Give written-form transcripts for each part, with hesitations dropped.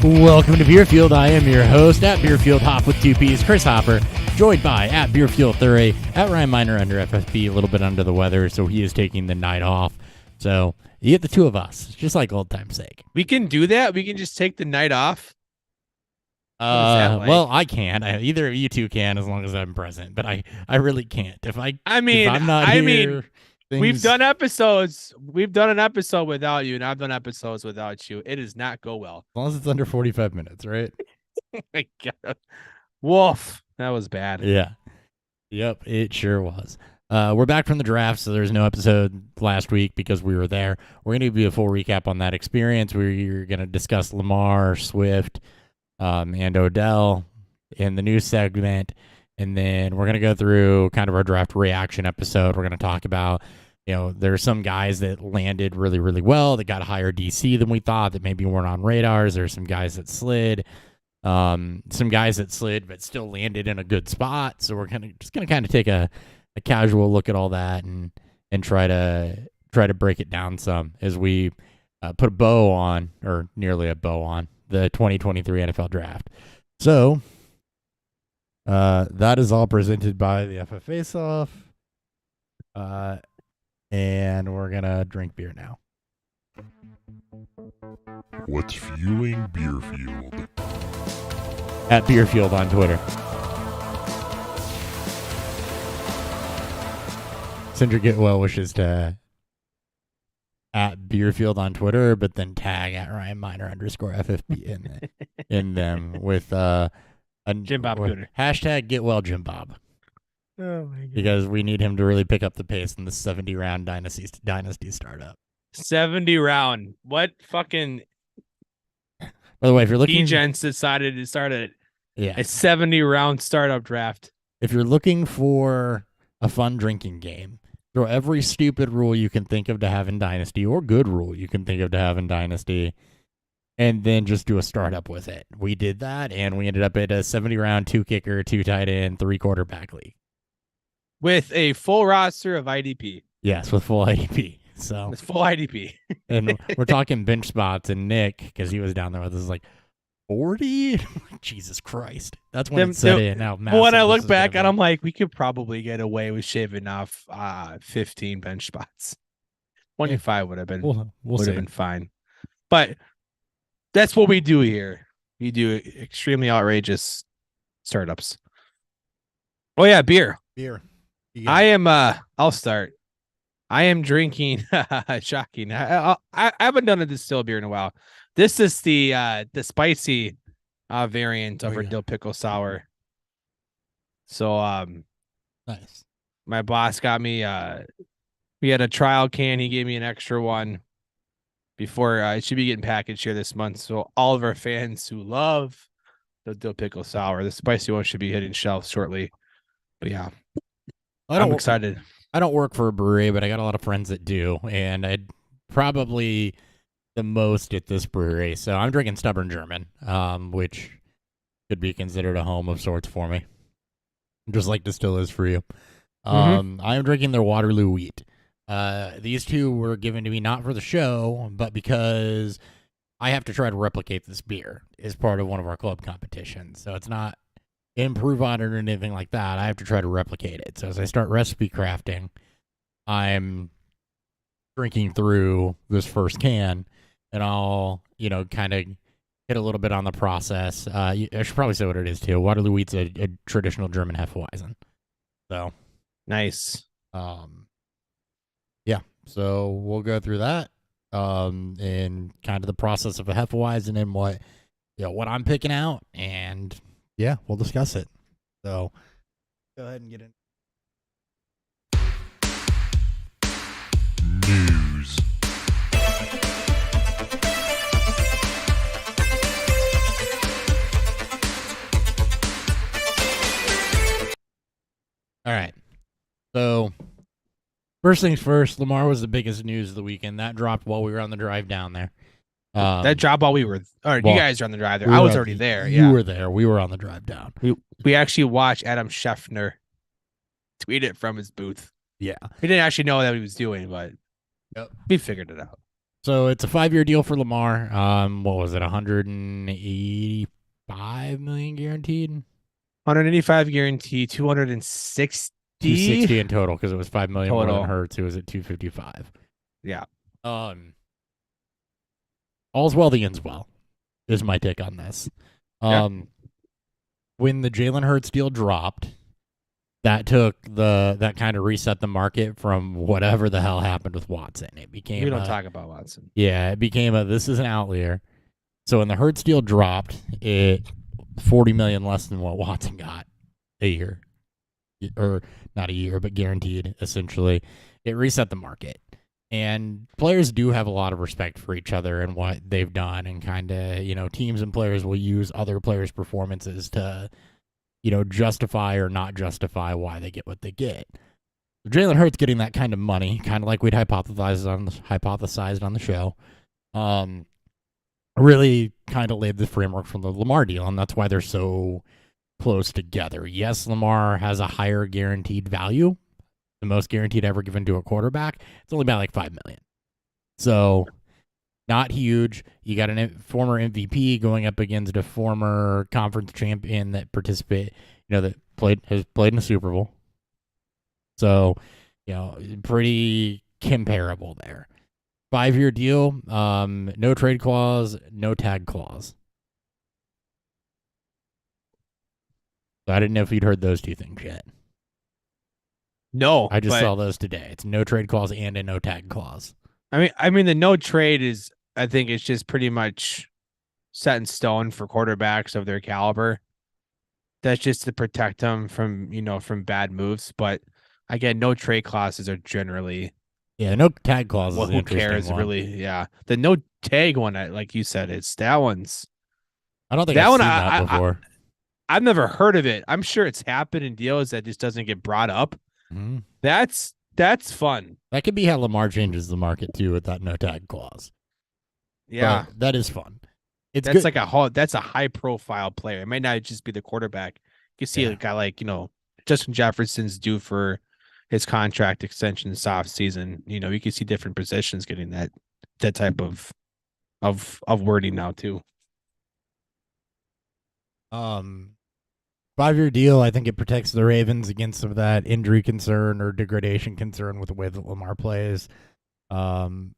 Welcome to Beerfield. I am your host at Beerfield Hop with 2 Ps, Chris Hopper, joined by at Beerfield Thuray, at Ryan Miner under FFP, a little bit under the weather, so he is taking the night off. So you get the two of us, just like old time's sake. We can do that. We can just take the night off. Well, I can't. Either of you two can, as long as I'm present. But I really can't. If I'm not here, we've done episodes. We've done an episode without you, and I've done episodes without you. It does not go well. As long as it's under 45 minutes, right? My God. Woof. That was bad. Yeah. Yep, it sure was. We're back from the draft, so there's no episode last week because we were there. We're going to give you a full recap on that experience. We're going to discuss Lamar, Swift, and Odell in the news segment. And then we're going to go through kind of our draft reaction episode. We're going to talk about, there's some guys that landed really, really well, that got a higher DC than we thought, that maybe weren't on radars. There's some guys that slid. Some guys that slid but still landed in a good spot. So we're just going to kind of take a casual look at all that and try to break it down some as we put a bow on, or nearly a bow on, the 2023 NFL Draft. So that is all presented by the FF Face-Off, and we're gonna drink beer now. What's fueling Beerfield? At Beerfield on Twitter. Sandra Getwell wishes to at Beerfield on Twitter, but then tag at Ryan Miner _FFB in them with a Jim Bob Cooter. Hashtag Get Well Jim Bob. Oh my God. Because we need him to really pick up the pace in the 70-round dynasty startup. 70 round. What fucking By the way, if you're looking, Gents decided to start a 70 round startup draft. If you're looking for a fun drinking game, throw every stupid rule you can think of to have in Dynasty, or good rule you can think of to have in Dynasty, and then just do a startup with it. We did that, and we ended up at a 70-round, 2-kicker, 2 tight end, 3-quarterback league. With a full roster of IDP. Yes, with full IDP. So with full IDP. And we're talking bench spots, and Nick, because he was down there with us, like, 40? Jesus Christ. That's when it set in. Now, when I look back at, I'm like, we could probably get away with shaving off 15 bench spots. 25 would have been would have been fine. But that's what we do here. We do extremely outrageous startups. Oh yeah, beer. I am I'll start. I am drinking shocking. I haven't done a distilled beer in a while. This is the spicy variant of our dill pickle sour. So nice. My boss got me we had a trial can, he gave me an extra one before it should be getting packaged here this month. So all of our fans who love the dill pickle sour, the spicy one should be hitting shelves shortly. But yeah. I'm excited. I don't work for a brewery, but I got a lot of friends that do, and I'd probably the most at this brewery. So I'm drinking Stubborn German, which could be considered a home of sorts for me, just like Distill is for you. I am drinking their Waterloo Wheat. These two were given to me not for the show, but because I have to try to replicate this beer as part of one of our club competitions. So it's not improve on it or anything like that. I have to try to replicate it. So as I start recipe crafting, I'm drinking through this first can, and I'll, kind of hit a little bit on the process. I should probably say what it is too. Waterloo Wheat's a traditional German Hefeweizen. So nice. Yeah. So we'll go through that, and kind of the process of a Hefeweizen and what I'm picking out, and yeah, we'll discuss it. So go ahead and get in. News. All right. So first things first, Lamar was the biggest news of the weekend. That dropped while we were on the drive down there. That dropped while we were, you guys are on the drive there. I was already there. You were there. We were on the drive down. We actually watched Adam Schefter tweet it from his booth. Yeah. He didn't actually know what he was doing, but we figured it out. So it's a 5-year deal for Lamar. What was it? 185 million guaranteed. 185 guarantee, 260. 260 in total because it was 5 million more Total. than Hurts, who was at 255. Yeah. All's well that ends well is my take on this. When the Jalen Hurts deal dropped, that kind of reset the market from whatever the hell happened with Watson. It became we don't talk about Watson. Yeah, it became this is an outlier. So when the Hurts deal dropped, it $40 million less than what Watson got a year, or not a year, but guaranteed. Essentially, it reset the market. And players do have a lot of respect for each other and what they've done, and kind of, teams and players will use other players' performances to, justify or not justify why they get what they get. Jalen Hurts getting that kind of money, kind of like we'd hypothesized on the show, really kind of laid the framework for the Lamar deal, and that's why they're so close together. Yes, Lamar has a higher guaranteed value, the most guaranteed ever given to a quarterback. It's only about like $5 million. So not huge. You got a former MVP going up against a former conference champion that has played in a Super Bowl. So, pretty comparable there. 5-year deal, no trade clause, no tag clause. So I didn't know if you'd heard those two things yet. No, I just saw those today. It's no trade clause and a no tag clause. I mean, the no trade is, I think it's just pretty much set in stone for quarterbacks of their caliber. That's just to protect them from, from bad moves. But again, no trade clauses are generally. Yeah, no tag clause. Well, who cares, really? Yeah, the no tag one, like you said, that one's. I don't think I've seen that before. I've never heard of it. I'm sure it's happened in deals that just doesn't get brought up. Mm-hmm. That's fun. That could be how Lamar changes the market too, with that no tag clause. Yeah, but that is fun. That's good. That's a high profile player. It might not just be the quarterback. You see a guy like Justin Jefferson's due for his contract extension this off season. You can see different positions getting that type of wording now too. 5-year deal. I think it protects the Ravens against some of that injury concern or degradation concern with the way that Lamar plays. Long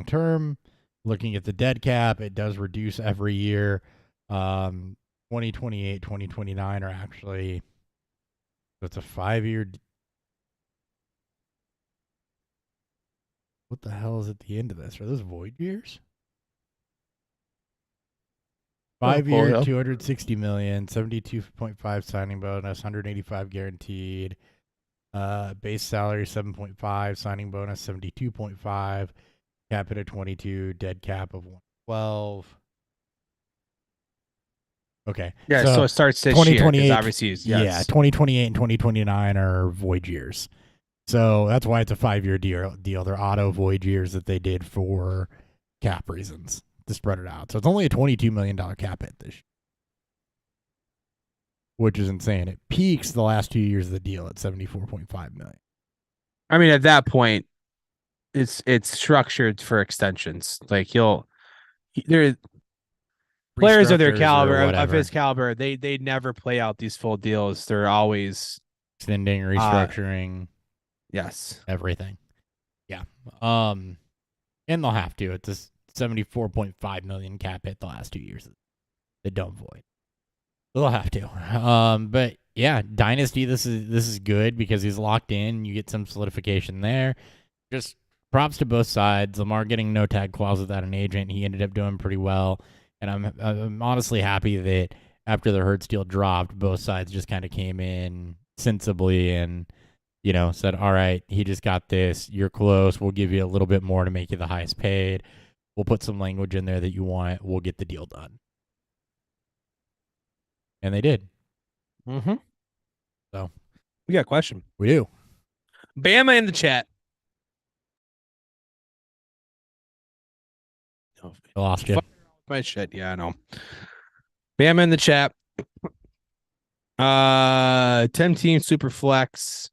term, looking at the dead cap, it does reduce every year. 2028, 2029 are actually. So it's a 5-year. What the hell is at the end of this? Are those void years? 5-year, $260 million, 72.5 signing bonus, 185 guaranteed. Base salary 7.5, signing bonus 72.5, cap at 22, dead cap of 112. Okay. Yeah, so it starts this year. Obviously, yes. Yeah, 2028 and 2029 are void years. So that's why it's a 5-year deal. They're auto void years that they did for cap reasons to spread it out. So it's only a $22 million cap hit this year, which is insane. It peaks the last 2 years of the deal at $74.5 million. I mean, at that point, it's structured for extensions. Like players of their caliber, of his caliber, they never play out these full deals. They're always extending, restructuring. Yes. Everything. Yeah. And they'll have to. It's a $74.5 million cap hit the last 2 years. They don't void. They'll have to. But yeah, Dynasty, this is good because he's locked in. You get some solidification there. Just props to both sides. Lamar getting no tag clause without an agent. He ended up doing pretty well. And I'm honestly happy that after the Hurts deal dropped, both sides just kind of came in sensibly and said, all right, he just got this. You're close. We'll give you a little bit more to make you the highest paid. We'll put some language in there that you want. We'll get the deal done. And they did. Mm-hmm. So we got a question. We do. Bama in the chat. I lost you. My shit. Yeah, I know. Bama in the chat. 10-team super flex.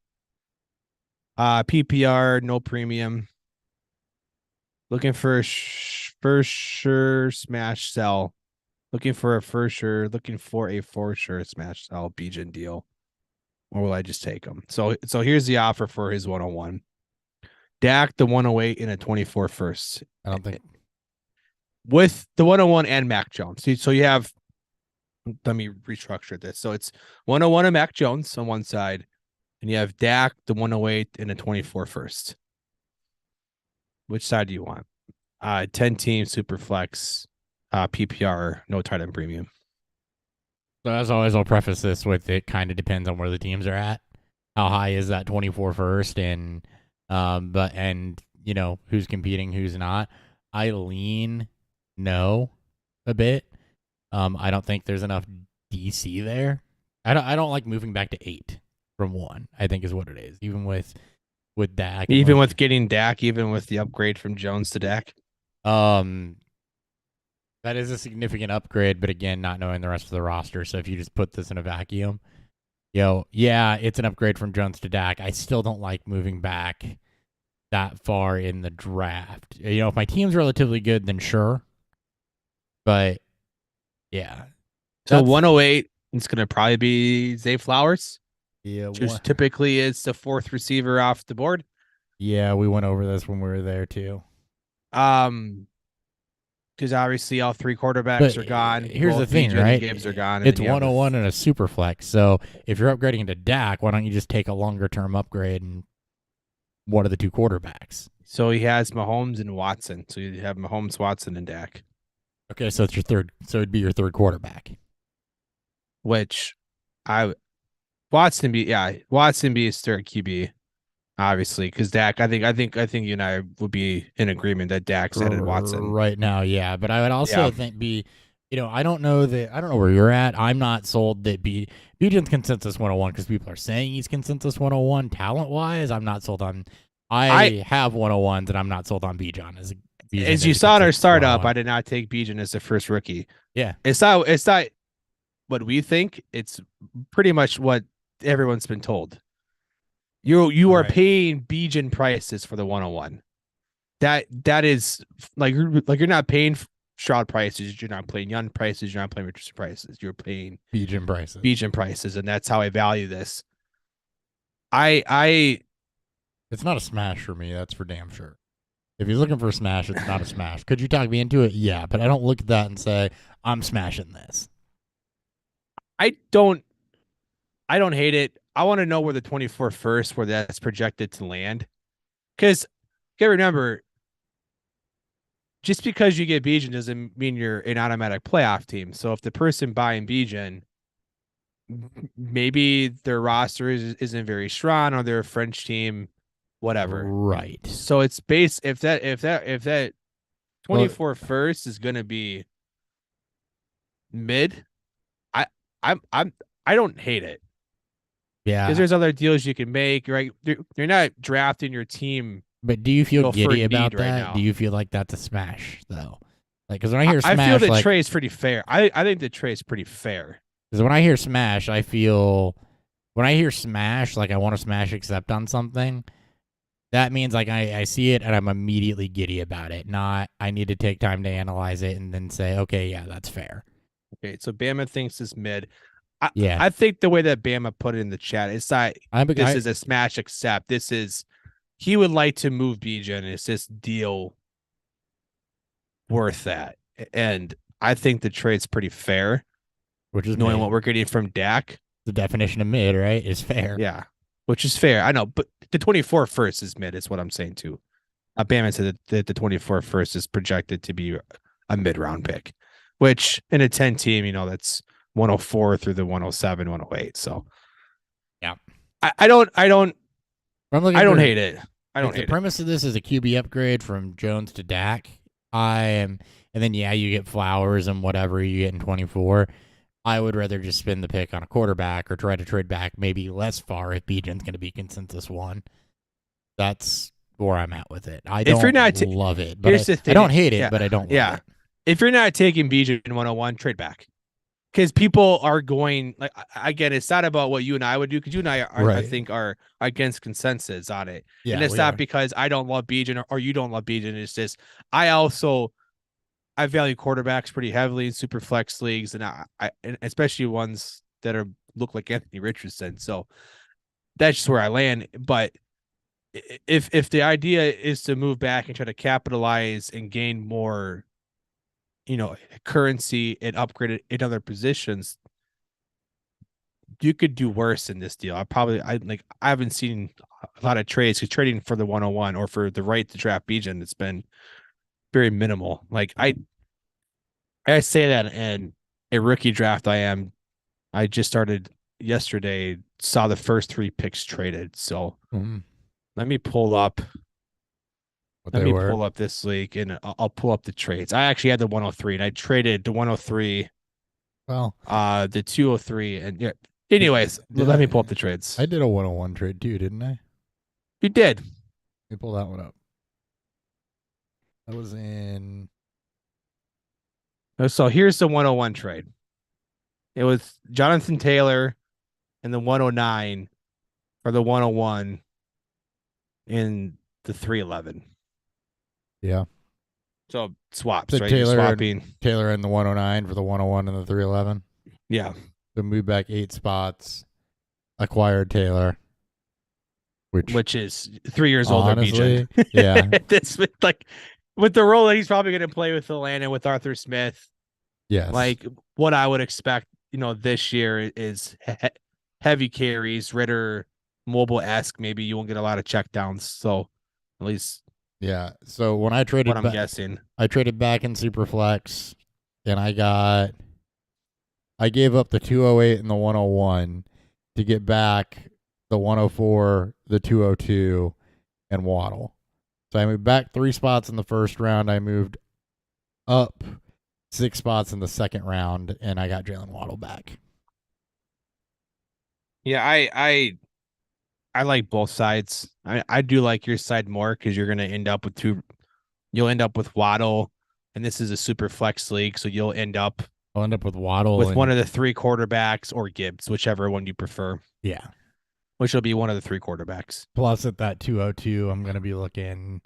PPR, no premium. Looking for a for sure smash sell. Looking for a for sure smash sell Bijan deal. Or will I just take him? So here's the offer for his 101. Dak, the 108 in a 24 first. I don't think With the 101 and Mac Jones. So you have, let me restructure this. So it's 101 and Mac Jones on one side, and you have Dak, the 108 in a 24 first. Which side do you want? 10 team super flex, PPR, no tight end premium. So as always, I'll preface this with it kind of depends on where the teams are at. How high is that 24 first, and you know who's competing, who's not. I lean no a bit. I don't think there's enough DC there. I don't like moving back to 8 from 1. I think is what it is. Even with Dak, even with getting Dak, even with the upgrade from Jones to Dak. That is a significant upgrade, but again, not knowing the rest of the roster. So if you just put this in a vacuum, yeah, it's an upgrade from Jones to Dak. I still don't like moving back that far in the draft. If my team's relatively good, then sure. But yeah. So 108, it's going to probably be Zay Flowers. Yeah. Which typically is the 4th receiver off the board. Yeah, we went over this when we were there too. Because obviously all 3 quarterbacks are gone. Here's the thing, right? Gibbs are gone. It's 101 and a super flex. So if you're upgrading to Dak, why don't you just take a longer term upgrade and one of the 2 quarterbacks? So he has Mahomes and Watson. So you have Mahomes, Watson, and Dak. Okay, so it's your third. So it'd be your 3rd quarterback. Which Watson be his 3rd QB. Obviously, because Dak, I think you and I would be in agreement that Dak's ahead of Watson right now. Yeah, but I would also think I don't know where you're at. I'm not sold that Bijan's consensus 101 because people are saying he's consensus 101 talent wise. I'm not sold on. I have 101s and I'm not sold on Bijan as you saw in our startup. I did not take Bijan as the first rookie. Yeah, it's not what we think. It's pretty much what everyone's been told. You are paying Bijan prices for the 101. That is like you're not paying Stroud prices. You're not paying Young prices. You're not paying Richardson prices. You're paying Bijan prices. Bijan prices, and that's how I value this. It's not a smash for me. That's for damn sure. If you're looking for a smash, it's not a smash. Could you talk me into it? Yeah, but I don't look at that and say I'm smashing this. I don't hate it. I want to know where the 24 first, where that's projected to land. Because you gotta remember, just because you get Bijan doesn't mean you're an automatic playoff team. So if the person buying Bijan, maybe their roster isn't very strong, or they're a French team, whatever. Right. So it's if that 24 first is gonna be mid, I don't hate it. Yeah, because there's other deals you can make, right? You're not drafting your team. But do you feel giddy about that? Right, do you feel like that's a smash though? Like, because when I hear smash, I feel the trade's pretty fair. I think the trade's pretty fair. Because when I hear smash, I want to smash accept on something. That means like I see it and I'm immediately giddy about it. Not I need to take time to analyze it and then say, okay, yeah, that's fair. Okay, so Bama thinks it's mid. I think the way that Bama put it in the chat, it's not this is a smash accept. This is he would like to move Bijan. It's this deal worth that? And I think the trade's pretty fair. Which is knowing what we're getting from Dak. The definition of mid, right, is fair. Yeah, which is fair. I know, but the 24 first is mid, is what I'm saying too. Bama said that the 24 first is projected to be a mid-round pick, which in a 10 team, that's 104 through the 107, 108. So yeah, I don't hate it. I don't hate the premise of this is a QB upgrade from Jones to Dak. And then you get Flowers and whatever you get in 24. I would rather just spend the pick on a quarterback or try to trade back maybe less far if Bijan's going to be consensus 1. That's where I'm at with it. I don't love it, but I don't hate it, but I don't love it. If you're not taking Bijan in 101, trade back. because people are going like again, it's not about what you and I would do because you and I are, I Right. think, are against consensus on it, Yeah, and it's we not are. because I don't love Bijan or you don't love Bijan. It's just I value quarterbacks pretty heavily in super flex leagues, and and especially ones that look like Anthony Richardson. So that's just where I land. But if the idea is to move back and try to capitalize and gain more, currency and upgrade it in other positions, you could do worse in this deal. I haven't seen a lot of trades because trading for the 101 or for the right to draft Bijan, it's been very minimal. Like I say that in a rookie draft I just started yesterday, saw the first 3 picks traded. So let me pull up this league and I'll pull up the trades. I actually had the 103 and I traded the 103, Well, the 203, and yeah. Anyways, let me pull up the trades. I did a 101 trade too, didn't I? You did. Let me pull that one up. That was in. So here's the 101 trade. It was Jonathan Taylor and the 109 for the 101 in the 311. Yeah. So swaps, So right? Taylor, You're swapping Taylor in the 109 for the 101 and the 311. Yeah. So move back 8 spots. Acquired Taylor. Which is 3 years older. Honestly, yeah. This with the role that he's probably going to play with Atlanta with Arthur Smith. Yes. Like what I would expect, this year is heavy carries, Ritter, mobile-esque. Maybe you won't get a lot of checkdowns. So at least, yeah. So when I traded, what I'm guessing, I traded back in Superflex, and I gave up the 208 and the 101 to get back the 104, the 202, and Waddle. So I moved back 3 spots in the first round. I moved up 6 spots in the second round, and I got Jalen Waddle back. Yeah, I like both sides. I do like your side more because you're gonna end up with you'll end up with Waddle, and this is a super flex league, so I'll end up with Waddle with one of the 3 quarterbacks or Gibbs, whichever one you prefer. Yeah. Which will be one of the 3 quarterbacks. Plus at that 202, I'm gonna be looking.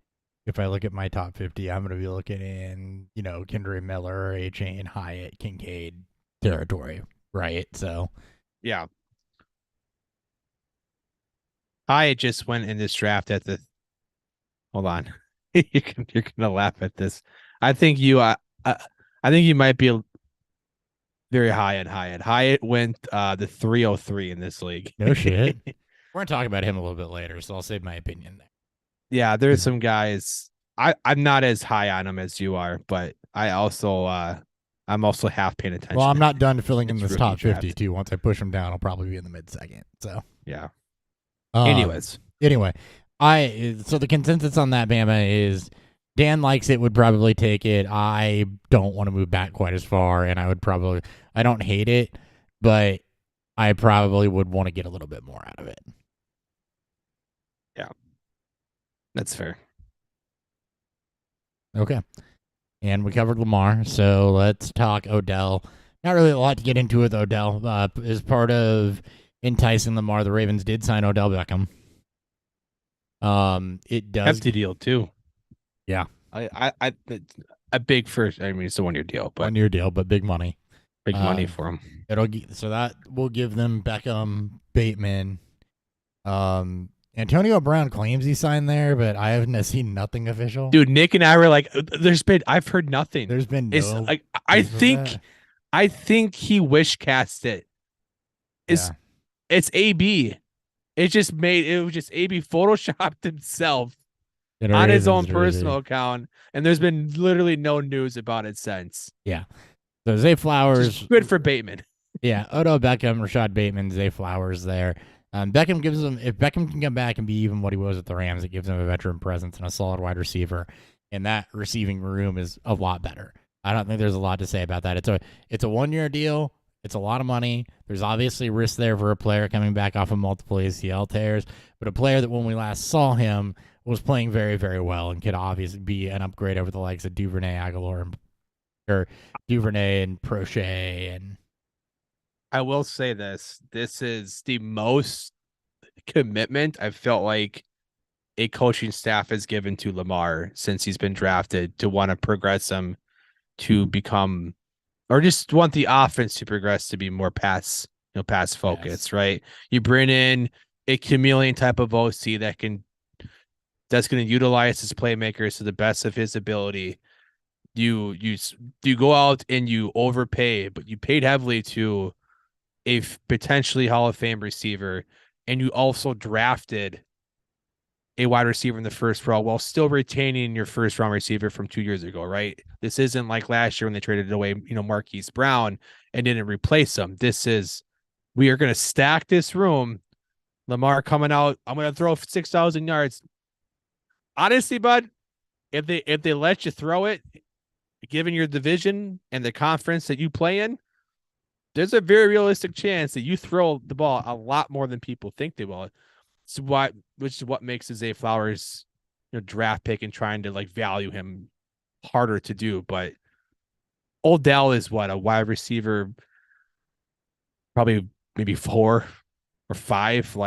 If I look at my top 50, I'm going to be looking in, Kendre Miller, A-Chain, Hyatt, Kincaid territory, right? So, yeah. Hyatt just went in this draft at the. Hold on, you're gonna laugh at this. I think you might be very high on Hyatt. Hyatt went the 303 in this league. No shit. We're gonna talk about him a little bit later, so I'll save my opinion there. Yeah, there's some guys. I'm not as high on them as you are, but I'm also half paying attention. Well, I'm not done filling in this top 50 too. Once I push them down, I'll probably be in the mid-second. So yeah. Anyway, so the consensus on that, Bama, is Dan likes it, would probably take it. I don't want to move back quite as far, and I don't hate it, but I probably would want to get a little bit more out of it. Yeah, that's fair. Okay. And we covered Lamar, so let's talk Odell. Not really a lot to get into with Odell. As part of enticing Lamar, the Ravens did sign Odell Beckham. It does hefty deal too. Yeah. A big first. I mean, it's a 1-year deal, but 1-year deal, but big money. Big money for him. So that will give them Beckham, Bateman. Antonio Brown claims he signed there, but I haven't seen nothing official. Dude, Nick and I were like, I've heard nothing. There's been no. I think he wish cast it. It's AB. It was just AB photoshopped himself on his own personal account, and there's been literally no news about it since. Yeah. So Zay Flowers. Good for Bateman. Yeah, Odell Beckham, Rashad Bateman, Zay Flowers there. Beckham gives them, if Beckham can come back and be even what he was at the Rams, it gives him a veteran presence and a solid wide receiver. And that receiving room is a lot better. I don't think there's a lot to say about that. It's a 1-year deal. It's a lot of money. There's obviously risk there for a player coming back off of multiple ACL tears, but a player that when we last saw him was playing very, very well and could obviously be an upgrade over the likes of Duvernay, Aguilar, or Duvernay and Prochet and I will say this. This is the most commitment I felt like a coaching staff has given to Lamar since he's been drafted to want to progress him to become, or just want the offense to progress to be more pass focus, yes. Right? You bring in a chameleon type of OC that's going to utilize his playmakers to the best of his ability. You go out and you overpay, but you paid heavily to a potentially Hall of Fame receiver, and you also drafted a wide receiver in the first round while still retaining your first round receiver from 2 years ago, right? This isn't like last year when they traded away, Marquise Brown and didn't replace him. This is, we are going to stack this room. Lamar coming out, I'm going to throw 6,000 yards. Honestly, bud, if they let you throw it, given your division and the conference that you play in, there's a very realistic chance that you throw the ball a lot more than people think they will. So which is what makes Zay Flowers, draft pick and trying to value him harder to do. But Odell is a wide receiver, probably maybe 4 or 5.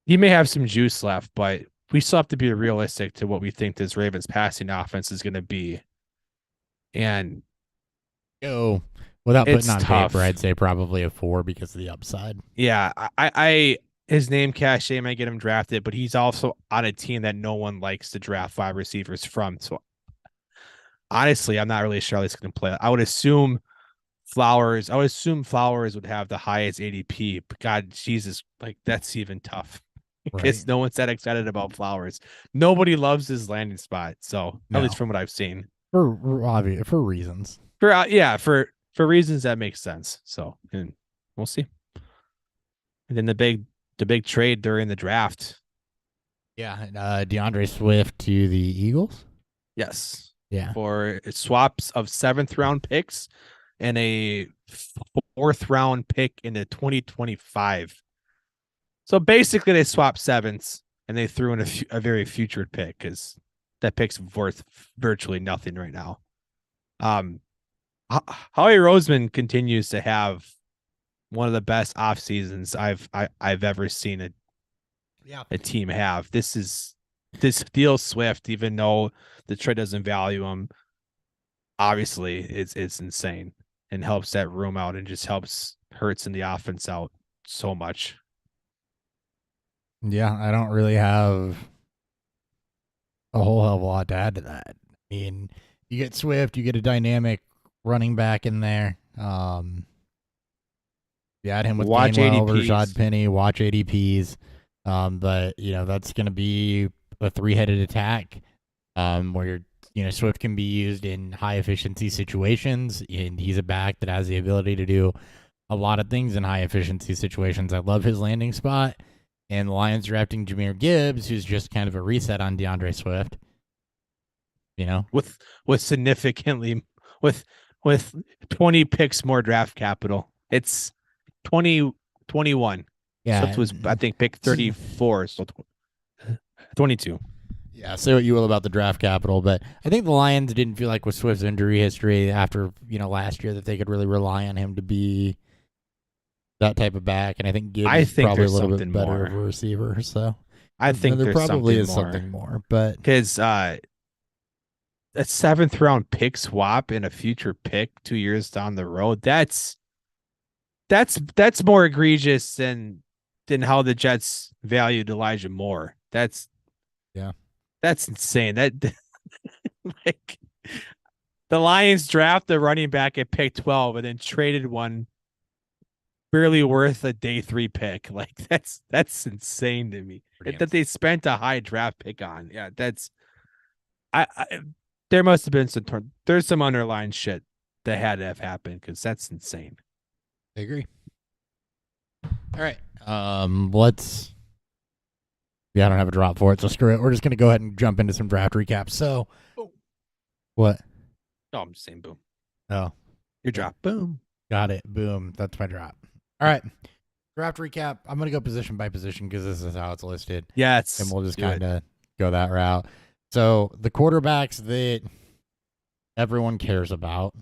He may have some juice left, but we still have to be realistic to what we think this Ravens passing offense is going to be. And without putting on paper, I'd say probably a 4 because of the upside. Yeah, I his name cachet might get him drafted, but he's also on a team that no one likes to draft wide receivers from. So honestly, I'm not really sure how this is going to play. I would assume Flowers would have the highest ADP. But God, Jesus, that's even tough because no one's that excited about Flowers. Nobody loves his landing spot. So at least from what I've seen, for reasons. For reasons that make sense. So, and we'll see. And then the big trade during the draft. Yeah, DeAndre Swift to the Eagles. Yes. Yeah. For swaps of 7th round picks and a 4th round pick in the 2025. So basically, they swapped 7s and they threw in a very future pick because that pick's worth virtually nothing right now. Howie Roseman continues to have one of the best off seasons I've ever seen a team have. This Theo Swift, even though the trade doesn't value him, obviously it's insane and helps that room out and just helps Hurts and the offense out so much. Yeah, I don't really have a whole hell of a lot to add to that. I mean, you get Swift, you get a dynamic running back in there. You add him with Gainwell, Rashad Penny, watch ADPs. But that's going to be a 3-headed attack, where Swift can be used in high efficiency situations, and he's a back that has the ability to do a lot of things in high efficiency situations. I love his landing spot, and the Lions drafting Jahmyr Gibbs, who's just kind of a reset on DeAndre Swift. With significantly with 20 picks more draft capital. It's 2021. Yeah. Swift was, I think, pick 34. So 22. Yeah, say what you will about the draft capital, but I think the Lions didn't feel like with Swift's injury history after, last year that they could really rely on him to be that type of back. And I think Gibbs is probably a little bit better of a receiver. So I think there probably is something more. But because a 7th round pick swap and a future pick 2 years down the road, that's more egregious than how the Jets valued Elijah Moore. That's insane. That the Lions draft the running back at pick 12 and then traded one barely worth a day 3 pick. That's insane to me. That they spent a high draft pick on. Yeah, that's there must have been there's some underlying shit that had to have happened because that's insane. I agree. All right. I don't have a drop for it, so screw it. We're just going to go ahead and jump into some draft recaps. So, what? No, I'm just saying boom. Oh. Your drop. Boom. Got it. Boom. That's my drop. All right. Draft recap. I'm going to go position by position because this is how it's listed. Yes. And we'll just kind of go that route. So, the quarterbacks that everyone cares about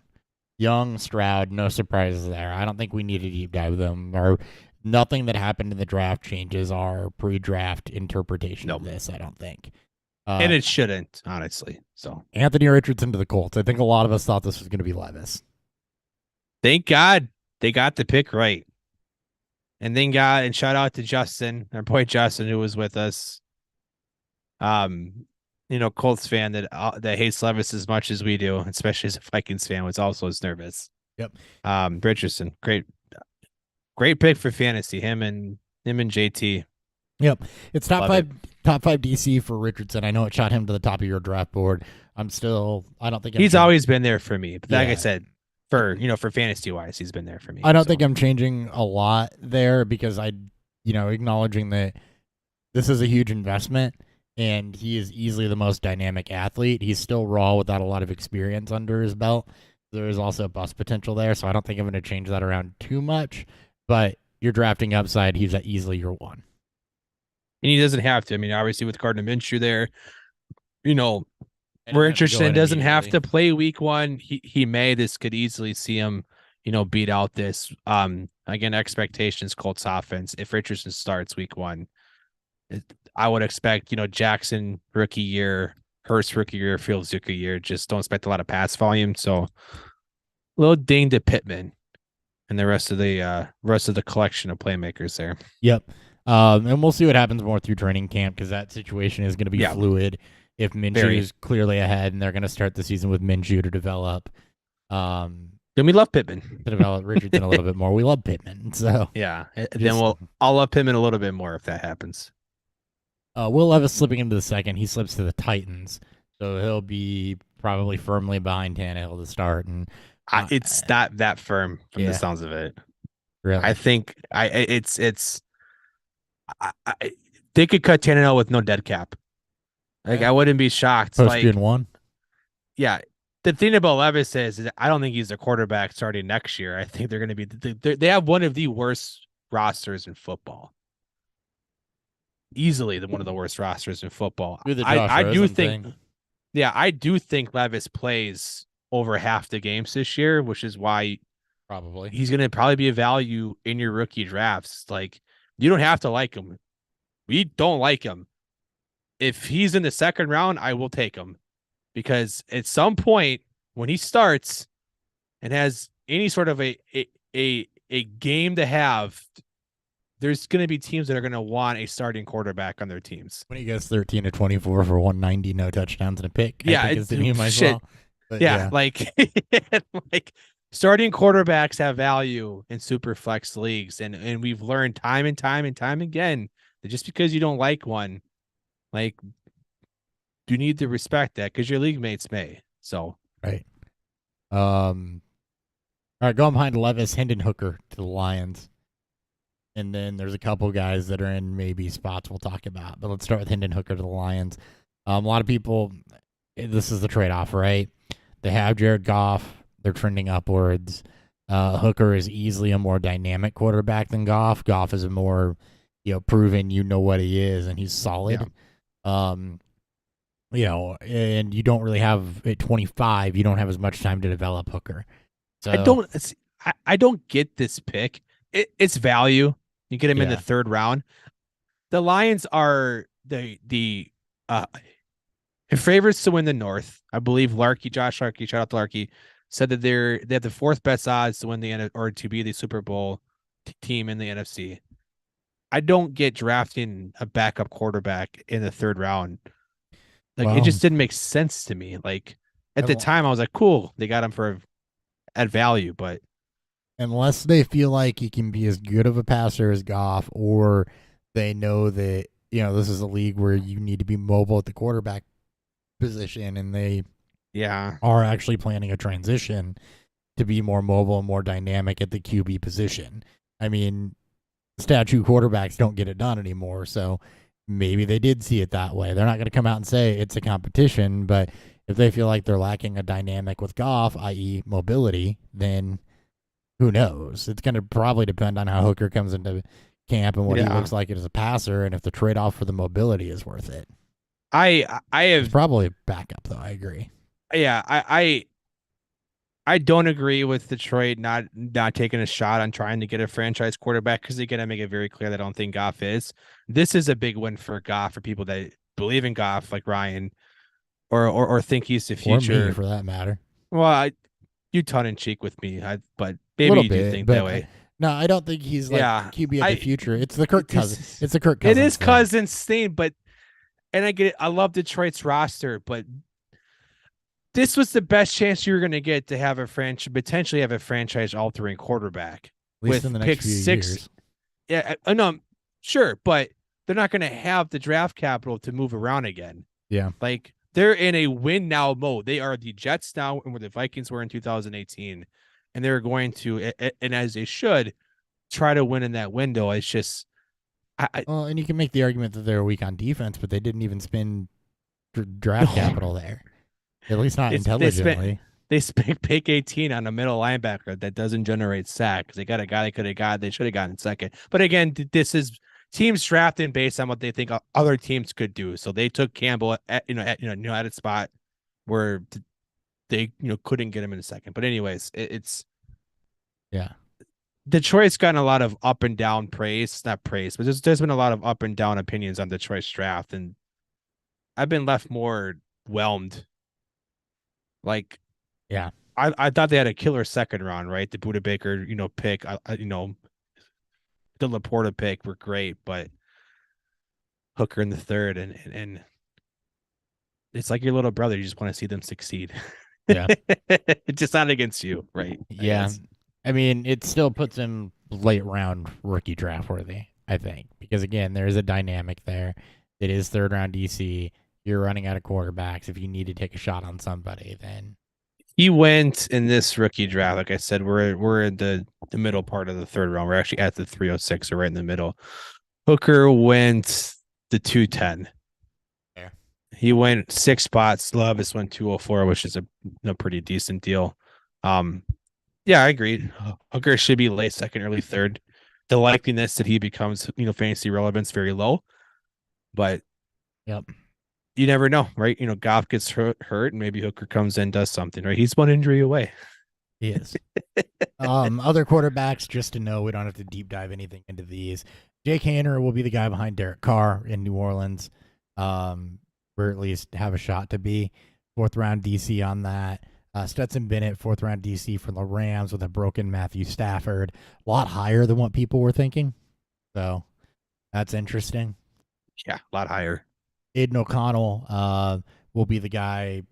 Young, Stroud, no surprises there. I don't think we need a deep dive with them. Or nothing that happened in the draft changes our pre-draft interpretation of this, I don't think. And it shouldn't, honestly. So Anthony Richardson to the Colts. I think a lot of us thought this was going to be Levis. Thank God they got the pick right. And shout out to Justin, our boy Justin, who was with us. Colts fan that hates Levis as much as we do, especially as a Vikings fan, was also as nervous. Yep. Richardson, great pick for fantasy. Him and JT. Yep. It's top five DC for Richardson. I know it shot him to the top of your draft board. I don't think he's always been there for me. But like I said, for fantasy wise, he's been there for me. I don't think I'm changing a lot there because acknowledging that this is a huge investment and he is easily the most dynamic athlete. He's still raw without a lot of experience under his belt. There is also bust potential there, so I don't think I'm going to change that around too much. But you're drafting upside, he's easily your one. And he doesn't have to. I mean, obviously with Gardner Minshew there, Richardson doesn't have to play week 1. This could easily see him, beat out this. Again, expectations, Colts offense. If Richardson starts week 1, I would expect, Jackson rookie year, Hurst rookie year, Fields rookie year. Just don't expect a lot of pass volume. So a little ding to Pittman and the rest of the collection of playmakers there. Yep. And we'll see what happens more through training camp because that situation is going to be fluid. If Minshew is clearly ahead and they're going to start the season with Minshew to develop. Then we love Pittman. To develop Richardson a little bit more. We love Pittman. So yeah. Then I'll love Pittman a little bit more if that happens. Will Levis slipping into the second. He slips to the Titans. So he'll be probably firmly behind Tannehill to start. And it's not that firm from the sounds of it. Really? I think they could cut Tannehill with no dead cap. I wouldn't be shocked. Post June 1. Yeah. The thing about Levis is I don't think he's a quarterback starting next year. I think they're going to be they have one of the worst rosters in football. Easily one of the worst rosters in football. I do think Levis plays over half the games this year, which is why probably he's going to be a value in your rookie drafts. Like, you don't have to like him. We don't like him. If he's in the second round, I will take him because at some point when he starts and has any sort of a game to have, there's going to be teams that are going to want a starting quarterback on their teams. When he goes 13 to 24 for 190, no touchdowns and a pick. Yeah, it's shit. Well. Yeah, like starting quarterbacks have value in super flex leagues, and we've learned time and time again that just because you don't like one, like, you need to respect that because your league mates may. So right. All right, going behind Levis, Hendon Hooker to the Lions. And then there's a couple guys that are in maybe spots we'll talk about. But let's start with Hendon Hooker to the Lions. A lot of people, this is the trade-off, right? They have Jared Goff. They're trending upwards. Hooker is easily a more dynamic quarterback than Goff. Goff is a more, proven, what he is, and he's solid. Yeah. And you don't really have, at 25, you don't have as much time to develop Hooker. So I don't get this pick. It's value. You get him in the third round. The Lions are the favorites to win the North. I believe Josh Larkey, shout out to Larkey, said that they have the fourth best odds to win to be the Super Bowl team in the NFC. I don't get drafting a backup quarterback in the third round. It just didn't make sense to me. Like, at the time, I was like, cool, they got him at value, but unless they feel like he can be as good of a passer as Goff, or they know that, this is a league where you need to be mobile at the quarterback position, and they are actually planning a transition to be more mobile and more dynamic at the QB position. I mean, statue quarterbacks don't get it done anymore, so maybe they did see it that way. They're not going to come out and say it's a competition, but if they feel like they're lacking a dynamic with Goff, i.e. mobility, then who knows? It's going to probably depend on how Hooker comes into camp and what he looks like as a passer, and if the trade-off for the mobility is worth it. I have it's probably a backup, though. I agree. Yeah, I don't agree with Detroit not taking a shot on trying to get a franchise quarterback because again, I make it very clear that I don't think Goff is. This is a big win for Goff for people that believe in Goff, like Ryan, or think he's the future. Or me, for that matter. Well, you tongue in cheek with me, but maybe little you bit, do think but that way. No, I don't think he's like QB of the future. It's the Kirk Cousins. It's the Kirk Cousins. It is Cousins thing, but and I get it. I love Detroit's roster, but this was the best chance you were going to get to have potentially have a franchise altering quarterback. At least in the next few years. Yeah, no, sure, but they're not going to have the draft capital to move around again. Yeah. Like they're in a win now mode. They are the Jets now and where the Vikings were in 2018. And they're going to, and as they should, try to win in that window. It's just, well, and you can make the argument that they're weak on defense, but they didn't even spend draft capital there. At least not intelligently. They spent pick 18 on a middle linebacker that doesn't generate sacks. They got a guy they could have got. They should have gotten second. But again, this is teams drafting based on what they think other teams could do. So they took Campbell at a spot where they couldn't get him in a second. But anyways, it's Detroit's gotten a lot of up and down praise, not praise, but there's been a lot of up and down opinions on Detroit's draft, and I've been left more whelmed. Like, yeah, I thought they had a killer second round, right? The Budda Baker, pick, the Laporta pick were great, but Hooker in the third, and it's like your little brother. You just want to see them succeed. Yeah, it's just not against you, right? Yeah, I mean, it still puts him late round rookie draft worthy, I think, because again, there's a dynamic there. It is third round DC. You're running out of quarterbacks. If you need to take a shot on somebody, then he went in this rookie draft. Like I said, we're in the middle part of the third round. We're actually at the 306, so right in the middle. Hooker went the 210. Yeah. He went 6 spots. Levis went 204, which is a pretty decent deal. Yeah, I agree. Hooker should be late second, early third. The likeliness that he becomes, fantasy relevance very low. But yep. You never know, right? Goff gets hurt, and maybe Hooker comes in, does something, right? He's one injury away. He is. Other quarterbacks, just to know, we don't have to deep dive anything into these. Jake Haener will be the guy behind Derek Carr in New Orleans, or at least have a shot to be. 4th round DC on that. Stetson Bennett, 4th round DC for the Rams with a broken Matthew Stafford. A lot higher than what people were thinking. So that's interesting. Yeah, a lot higher. Aiden O'Connell will be the guy,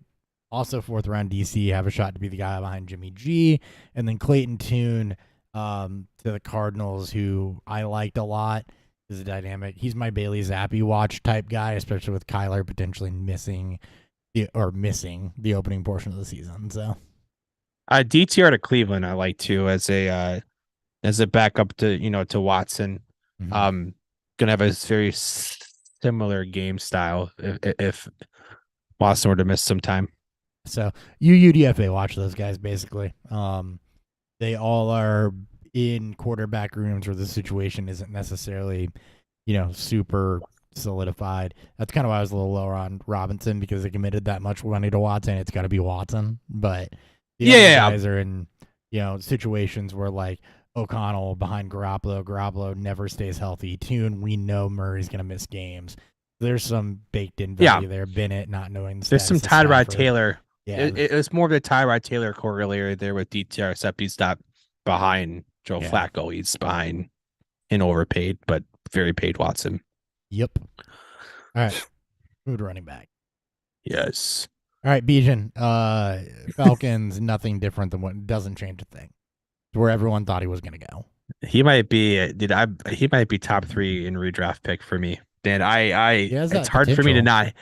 also 4th round DC, have a shot to be the guy behind Jimmy G. And then Clayton Tune to the Cardinals, who I liked a lot. Is a dynamic. He's my Bailey Zappi watch type guy, especially with Kyler potentially missing the opening portion of the season. So DTR to Cleveland I like too as a backup to Watson. Mm-hmm. Gonna have a very similar game style if Watson were to miss some time. So UDFA watch those guys basically. They all are in quarterback rooms where the situation isn't necessarily, super solidified. That's kind of why I was a little lower on Robinson, because they committed that much money to Watson. It's got to be Watson. But the other guys are in, situations where like O'Connell behind Garoppolo never stays healthy. Tune, we know Murray's going to miss games. There's some baked in value there. Bennett not knowing the There's some Tyrod Taylor. Yeah, it was more of the Tyrod Taylor correlator there with DTR, except he's not behind Joe Flacco. He's behind an overpaid but very paid Watson. Yep. All right. Move to running back. Yes. All right, Bijan. Falcons, nothing different than what doesn't change a thing. It's where everyone thought he was going to go. He might be. He might be top 3 in redraft pick for me. Dan, it's hard for me to not.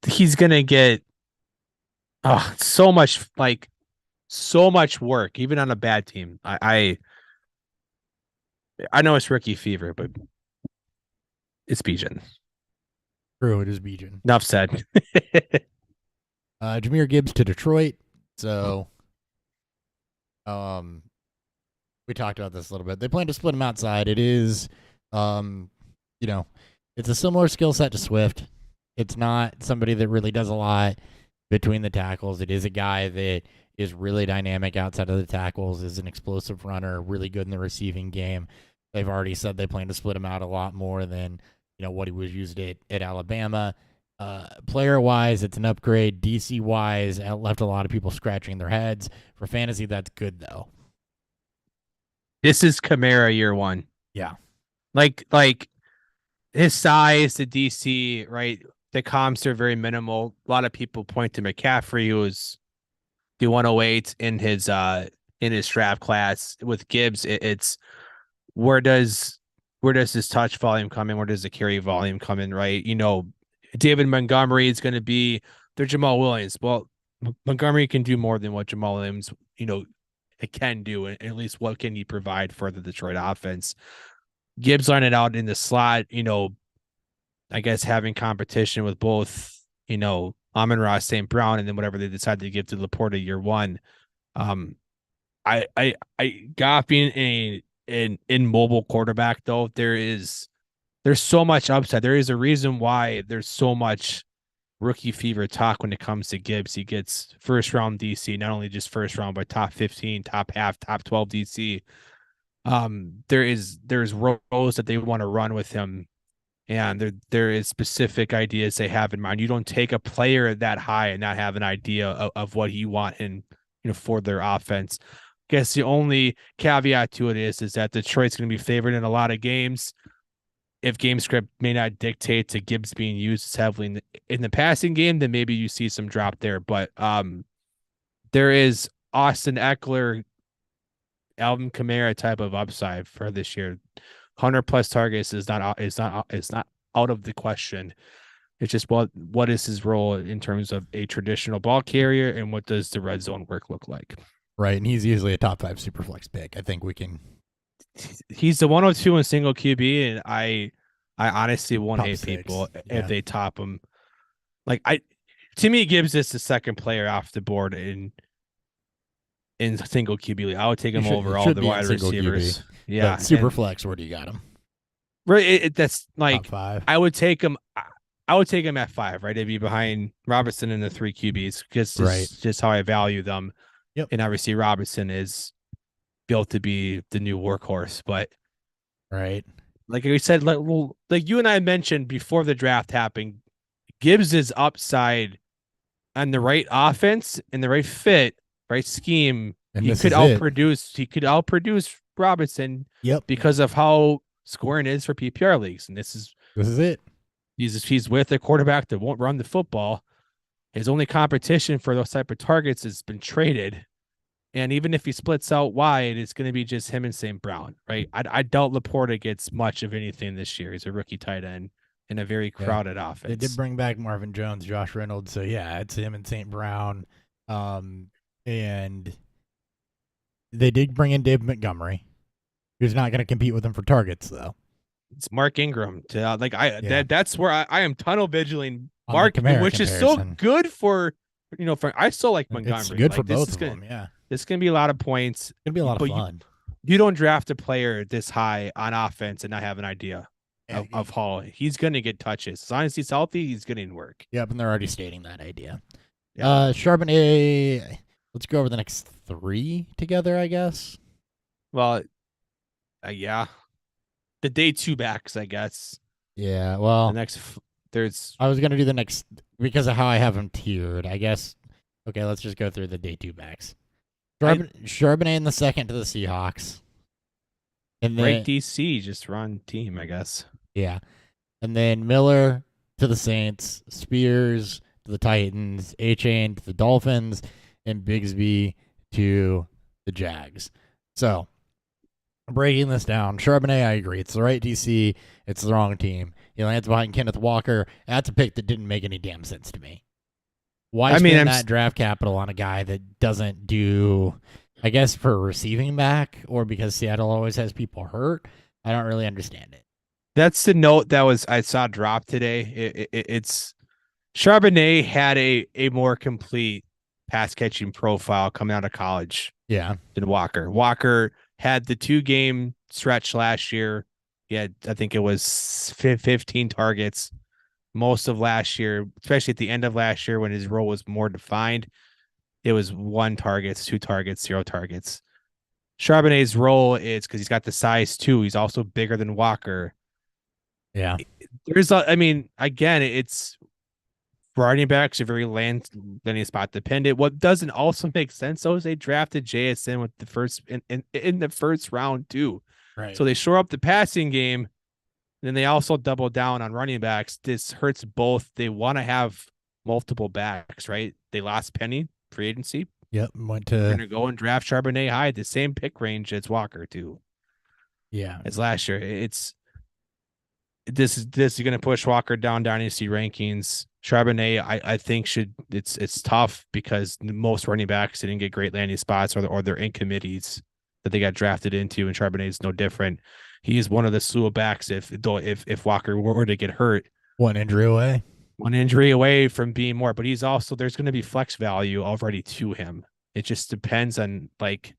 He's gonna get so much work, even on a bad team. I know it's rookie fever, but it's Bijan. True, it is Bijan. Enough said. Jahmyr Gibbs to Detroit. So, we talked about this a little bit. They plan to split him outside. It is, it's a similar skill set to Swift. It's not somebody that really does a lot between the tackles. It is a guy that is really dynamic outside of the tackles, is an explosive runner, really good in the receiving game. They've already said they plan to split him out a lot more than what he was used at Alabama. Player wise, it's an upgrade. DC wise, it left a lot of people scratching their heads. For fantasy, that's good though. This is Kamara year one. Yeah. Like his size, the DC, right? The comps are very minimal. A lot of people point to McCaffrey, who was the 108 in his draft class. With Gibbs, it's where does his touch volume come in? Where does the carry volume come in? Right? David Montgomery is going to be their Jamal Williams. Well, Montgomery can do more than what Jamal Williams, it can do, and at least what can he provide for the Detroit offense? Gibbs lining out in the slot, I guess having competition with both, Amon-Ra St. Brown, and then whatever they decide to give to Laporta year one. Goff being an immobile quarterback, though, there's so much upside. There is a reason why there's so much rookie fever talk when it comes to Gibbs. He gets first round DC, not only just first round, but top 15, top half, top 12 DC. There's rows that they want to run with him, and there is specific ideas they have in mind. You don't take a player that high and not have an idea of what you want in for their offense. I guess the only caveat to it is that Detroit's going to be favored in a lot of games. If game script may not dictate to Gibbs being used as heavily in the passing game, then maybe you see some drop there. But there is Austin Eckler, Alvin Kamara type of upside for this year. 100+ targets is not out of the question. It's just what is his role in terms of a traditional ball carrier, and what does the red zone work look like? Right, and he's usually a top 5 super flex pick. I think we can. He's the 102 in single QB, and I honestly won't hate people if they top him. To me, Gibbs is the second player off the board in single QB league. I would take him over all the wide receivers. QB. Yeah, super flex. Where do you got him? Right, that's like top 5. I would take him at 5. Right, it'd be behind Robinson and the 3 QBs because just how I value them. Yep. And obviously Robinson is built to be the new workhorse, but right, like we said, like you and I mentioned before the draft happened, Gibbs' upside on the right offense and the right fit, right scheme, and he could outproduce Robinson. Yep, because of how scoring is for PPR leagues, and this is it. He's with a quarterback that won't run the football. His only competition for those type of targets has been traded. And even if he splits out wide, it's going to be just him and St. Brown, right? I doubt Laporta gets much of anything this year. He's a rookie tight end in a very crowded offense. They did bring back Marvin Jones, Josh Reynolds. So, yeah, it's him and St. Brown. And they did bring in David Montgomery, who's not going to compete with him for targets, though. It's Mark Ingram. That's where I am tunnel vigiling Mark, which is so good for I still like Montgomery. It's good for both of them, yeah. This can be a lot of points. It's going to be a lot of fun. You don't draft a player this high on offense and not have an idea of how he's going to get touches. As long as he's healthy, he's getting work. Yep, and they're already stating that idea. Yeah. Charbonnet, let's go over the next 3 together, I guess. Well, yeah. The day 2 backs, I guess. Yeah, well. I was going to do the next, because of how I have them tiered, I guess. Okay, let's just go through the day 2 backs. Charbonnet in the second to the Seahawks. And then, DC, just run team, I guess. Yeah. And then Miller to the Saints, Spears to the Titans, A-Chain to the Dolphins, and Bigsby to the Jags. So, breaking this down, Charbonnet, I agree. It's the right DC. It's the wrong team. He lands behind Kenneth Walker. That's a pick that didn't make any damn sense to me. Why spend that draft capital on a guy that doesn't do, I guess, for a receiving back, or because Seattle always has people hurt? I don't really understand it. That's the note that I saw drop today. It's Charbonnet had a more complete pass catching profile coming out of college. Yeah. Than Walker. Walker had the 2-game stretch last year. He had, I think it was 15 targets. Most of last year, especially at the end of last year when his role was more defined. it was 1 targets, 2 targets, 0 targets. Charbonnet's role is because he's got the size too. He's also bigger than Walker. Yeah. Again, it's running backs are very landing spot dependent. What doesn't also make sense though is they drafted JSN with the first in the first round too. Right. So they shore up the passing game. Then they also double down on running backs. This hurts both. They want to have multiple backs, right? They lost Penny free agency. Yep. They're gonna go and draft Charbonnet high, the same pick range as Walker too. Yeah. As last year. This is gonna push Walker down dynasty rankings. Charbonnet, I think it's tough because most running backs didn't get great landing spots or they're in committees that they got drafted into, and Charbonnet is no different. He's one of the slew of backs if Walker were to get hurt. One injury away from being more, but he's also there's going to be flex value already to him. It just depends on like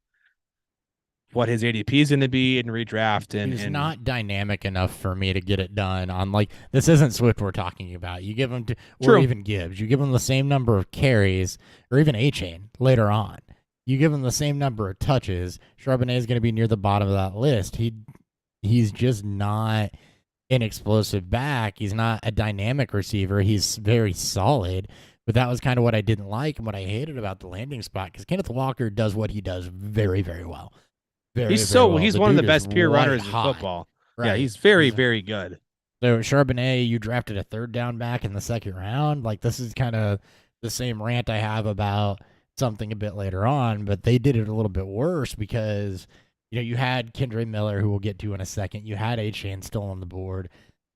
what his ADP is going to be in redraft, and he's not dynamic enough for me to get it done on like this isn't Swift we're talking about. You give him or even Gibbs, you give him the same number of carries or even A-Chain later on. You give him the same number of touches. Charbonnet is going to be near the bottom of that list. He's just not an explosive back. He's not a dynamic receiver. He's very solid. But that was kind of what I didn't like and what I hated about the landing spot because Kenneth Walker does what he does very, very well. He's one of the best pure runners in football. Right. Yeah, he's very, very good. So Charbonnet, you drafted a 3rd down back in the 2nd round. Like this is kind of the same rant I have about something a bit later on, but they did it a little bit worse because you had Kendre Miller, who we'll get to in a second. You had A-Chain still on the board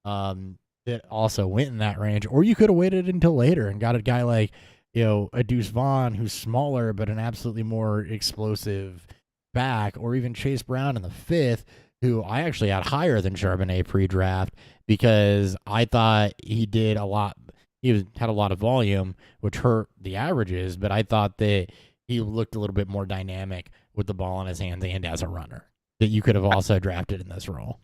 that also went in that range. Or you could have waited until later and got a guy like, a Deuce Vaughn, who's smaller but an absolutely more explosive back, or even Chase Brown in the 5th, who I actually had higher than Charbonnet pre-draft because I thought he did a lot. He had a lot of volume, which hurt the averages, but I thought that he looked a little bit more dynamic with the ball in his hands and as a runner that you could have also drafted in this role.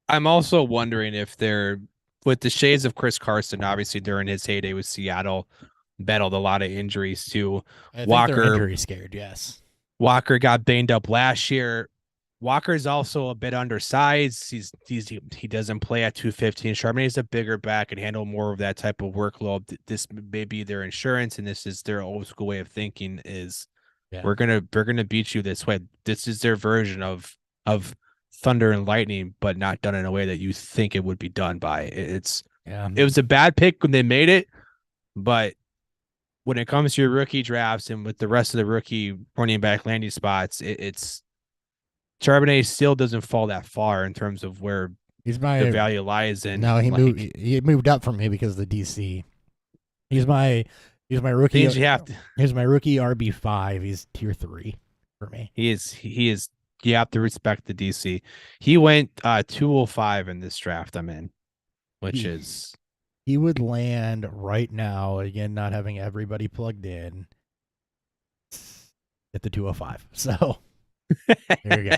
I'm also wondering if they're with the shades of Chris Carson, obviously during his heyday with Seattle, battled a lot of injuries too. Walker injury scared, yes. Walker got banged up last year. Walker's also a bit undersized. He doesn't play at 215. Charbonnet's a bigger back and handle more of that type of workload. This may be their insurance, and this is their old school way of thinking. We're gonna beat you this way. This is their version of thunder and lightning, but not done in a way that you think it would be done by. It was a bad pick when they made it, but when it comes to your rookie drafts and with the rest of the rookie running back landing spots, it's Charbonnet still doesn't fall that far in terms of where the value lies in. No, he moved up from me because of the DC. He's my rookie. He's my rookie RB5. He's tier 3 for me. He is. You have to respect the DC. He went 205 in this draft I'm in, which is. He would land right now, again, not having everybody plugged in, at the 205. So there you go.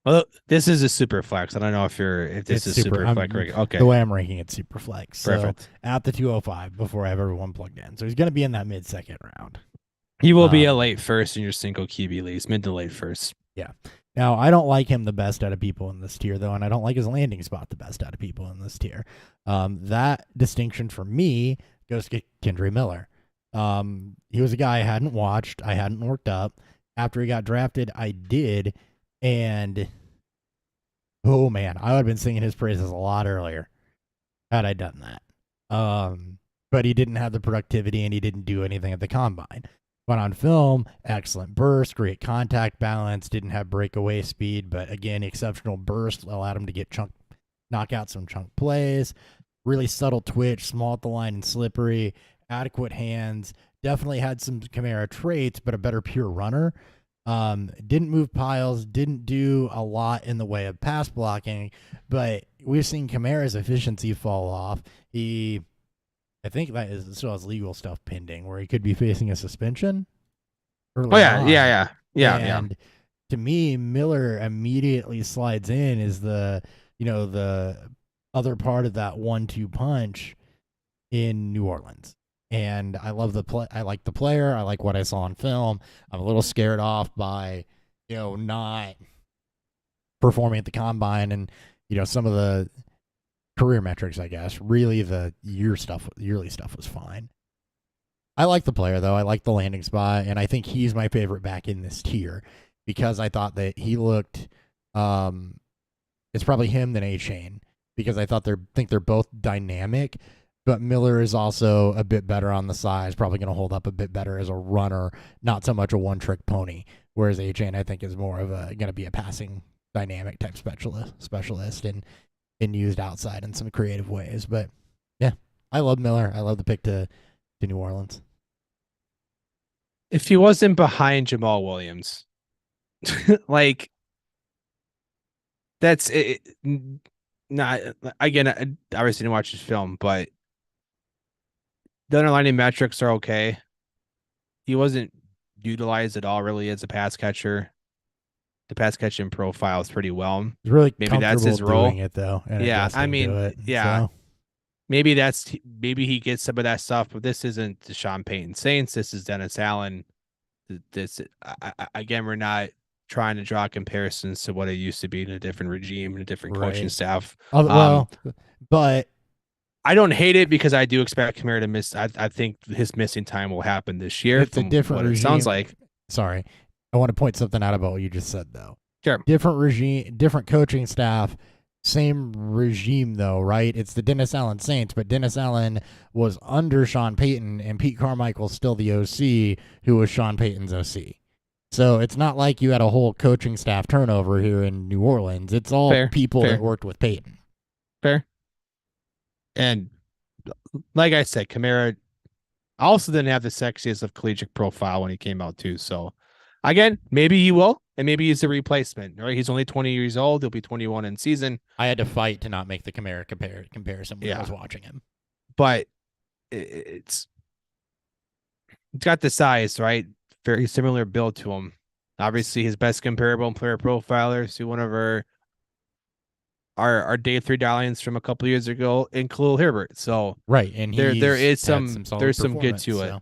Well, this is a super flex. I don't know if this is super flex. Okay. The way I'm ranking it, super flex. So perfect. At the 205 before I have everyone plugged in. So he's going to be in that mid-second round. He will be a late first in your single QB leagues, mid to late first. Yeah. Now, I don't like him the best out of people in this tier, though, and I don't like his landing spot the best out of people in this tier. That distinction for me goes to Kendre Miller. He was a guy I hadn't watched. I hadn't worked up. After he got drafted, I did, and oh, man, I would have been singing his praises a lot earlier had I done that. But he didn't have the productivity, and he didn't do anything at the combine. But on film, excellent burst, great contact balance, didn't have breakaway speed, but again, exceptional burst allowed him to knock out some chunk plays, really subtle twitch, small at the line and slippery, adequate hands, definitely had some Kamara traits, but a better pure runner. Didn't move piles, didn't do a lot in the way of pass blocking, but we've seen Kamara's efficiency fall off. I think that still has legal stuff pending where he could be facing a suspension. Yeah. And to me, Miller immediately slides in as the other part of that 1-2 punch in New Orleans. and I love the play. I like the player. I like what I saw on film. I'm a little scared off by, not performing at the combine and, some of the career metrics, I guess. Really, the yearly stuff was fine. I like the player, though. I like the landing spot, and I think he's my favorite back in this tier because I thought that he looked. It's probably him than A-Chain because I think they're both dynamic, but Miller is also a bit better on the size, probably going to hold up a bit better as a runner, not so much a one-trick pony, whereas A-Chain, I think, is more of going to be a passing dynamic type specialist and used outside in some creative ways. But, yeah, I love Miller. I love the pick to New Orleans. If he wasn't behind Jamal Williams, like, that's it. Not again. I obviously didn't watch his film, but the underlying metrics are okay. He wasn't utilized at all, really, as a pass catcher. The pass catching profile is pretty well. He's really maybe that's his role. Doing it though. Yeah, I mean, So. Maybe he gets some of that stuff, but this isn't the Sean Payton Saints. This is Dennis Allen. Again, we're not trying to draw comparisons to what it used to be in a different regime and a different coaching staff. But I don't hate it because I do expect Kamara to miss. I think his missing time will happen this year. It's a different regime. It sounds like. Sorry, I want to point something out about what you just said, though. Sure. Different regime, different coaching staff. Same regime, though, right? It's the Dennis Allen Saints, but Dennis Allen was under Sean Payton, and Pete Carmichael's still the OC, who was Sean Payton's OC. So it's not like you had a whole coaching staff turnover here in New Orleans. It's all people that worked with Payton. Fair. And like I said, Kamara also didn't have the sexiest of collegiate profile when he came out, too. So, again, maybe he will. And maybe he's a replacement, right? He's only 20 years old. He'll be 21 in season. I had to fight to not make the Kamara comparison when I was watching him. But it's got the size, right? Very similar build to him. Obviously, his best comparable and player profilers to one of our day 3 darlings from a couple years ago in Khalil Herbert. So right, and there's some good to it.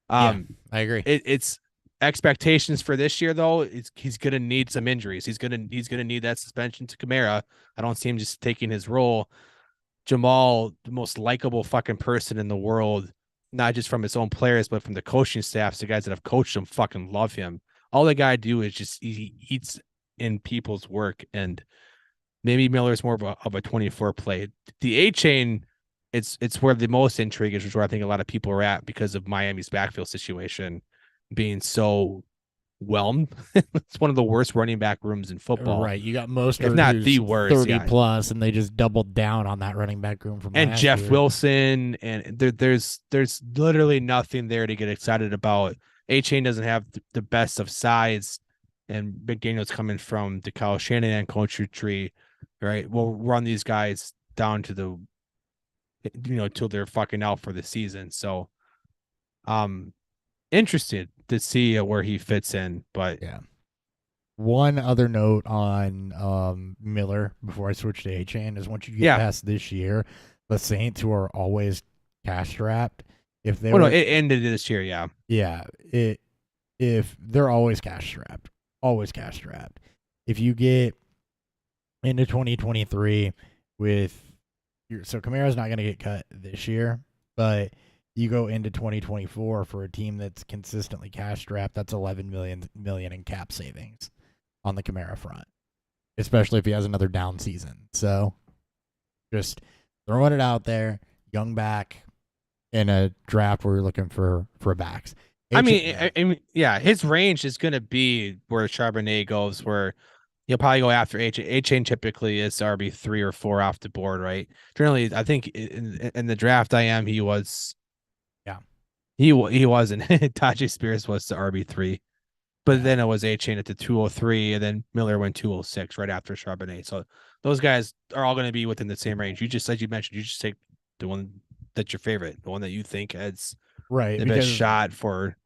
I agree. It's expectations for this year, though. He's gonna need some injuries. He's gonna need that suspension to Kamara. I don't see him just taking his role. Jamal, the most likable fucking person in the world, not just from his own players, but from the coaching staffs. The guys that have coached him fucking love him. All the guy do is just he eats in people's work, and maybe Miller's more of a 24 play. The A-Chain, it's where the most intrigue is, which is where I think a lot of people are at because of Miami's backfield situation being so whelmed. It's one of the worst running back rooms in football. Right. You got most, if not the worst, 30 plus, and they just doubled down on that running back room from and Jeff Wilson, and there's literally nothing there to get excited about. A-Chain doesn't have the best of size, and McDaniel's coming from the Kyle Shanahan culture tree, right? We'll run these guys down to till they're fucking out for the season. So, interested to see where he fits in, but yeah. One other note on Miller before I switch to A-Chain is once you get past this year, the Saints, who are always cash strapped, if they it ended this year, if they're always cash strapped, if you get into 2023 so Kamara's not going to get cut this year, but you go into 2024 for a team that's consistently cash strapped, that's $11 million in cap savings on the Kamara front, especially if he has another down season. So just throwing it out there, young back in a draft where you're looking for backs. I mean, his range is going to be where Charbonnet goes, where he'll probably go after A-Chain. Typically is RB3 or 4 off the board, right? Generally, I think in the draft he was. He wasn't. Tajay Spears was the RB3, but then it was A-Chain at the 203, and then Miller went 206 right after Charbonnet. So those guys are all going to be within the same range. You just, as you mentioned, you just take the one that's your favorite, the one that you think has the best shot for,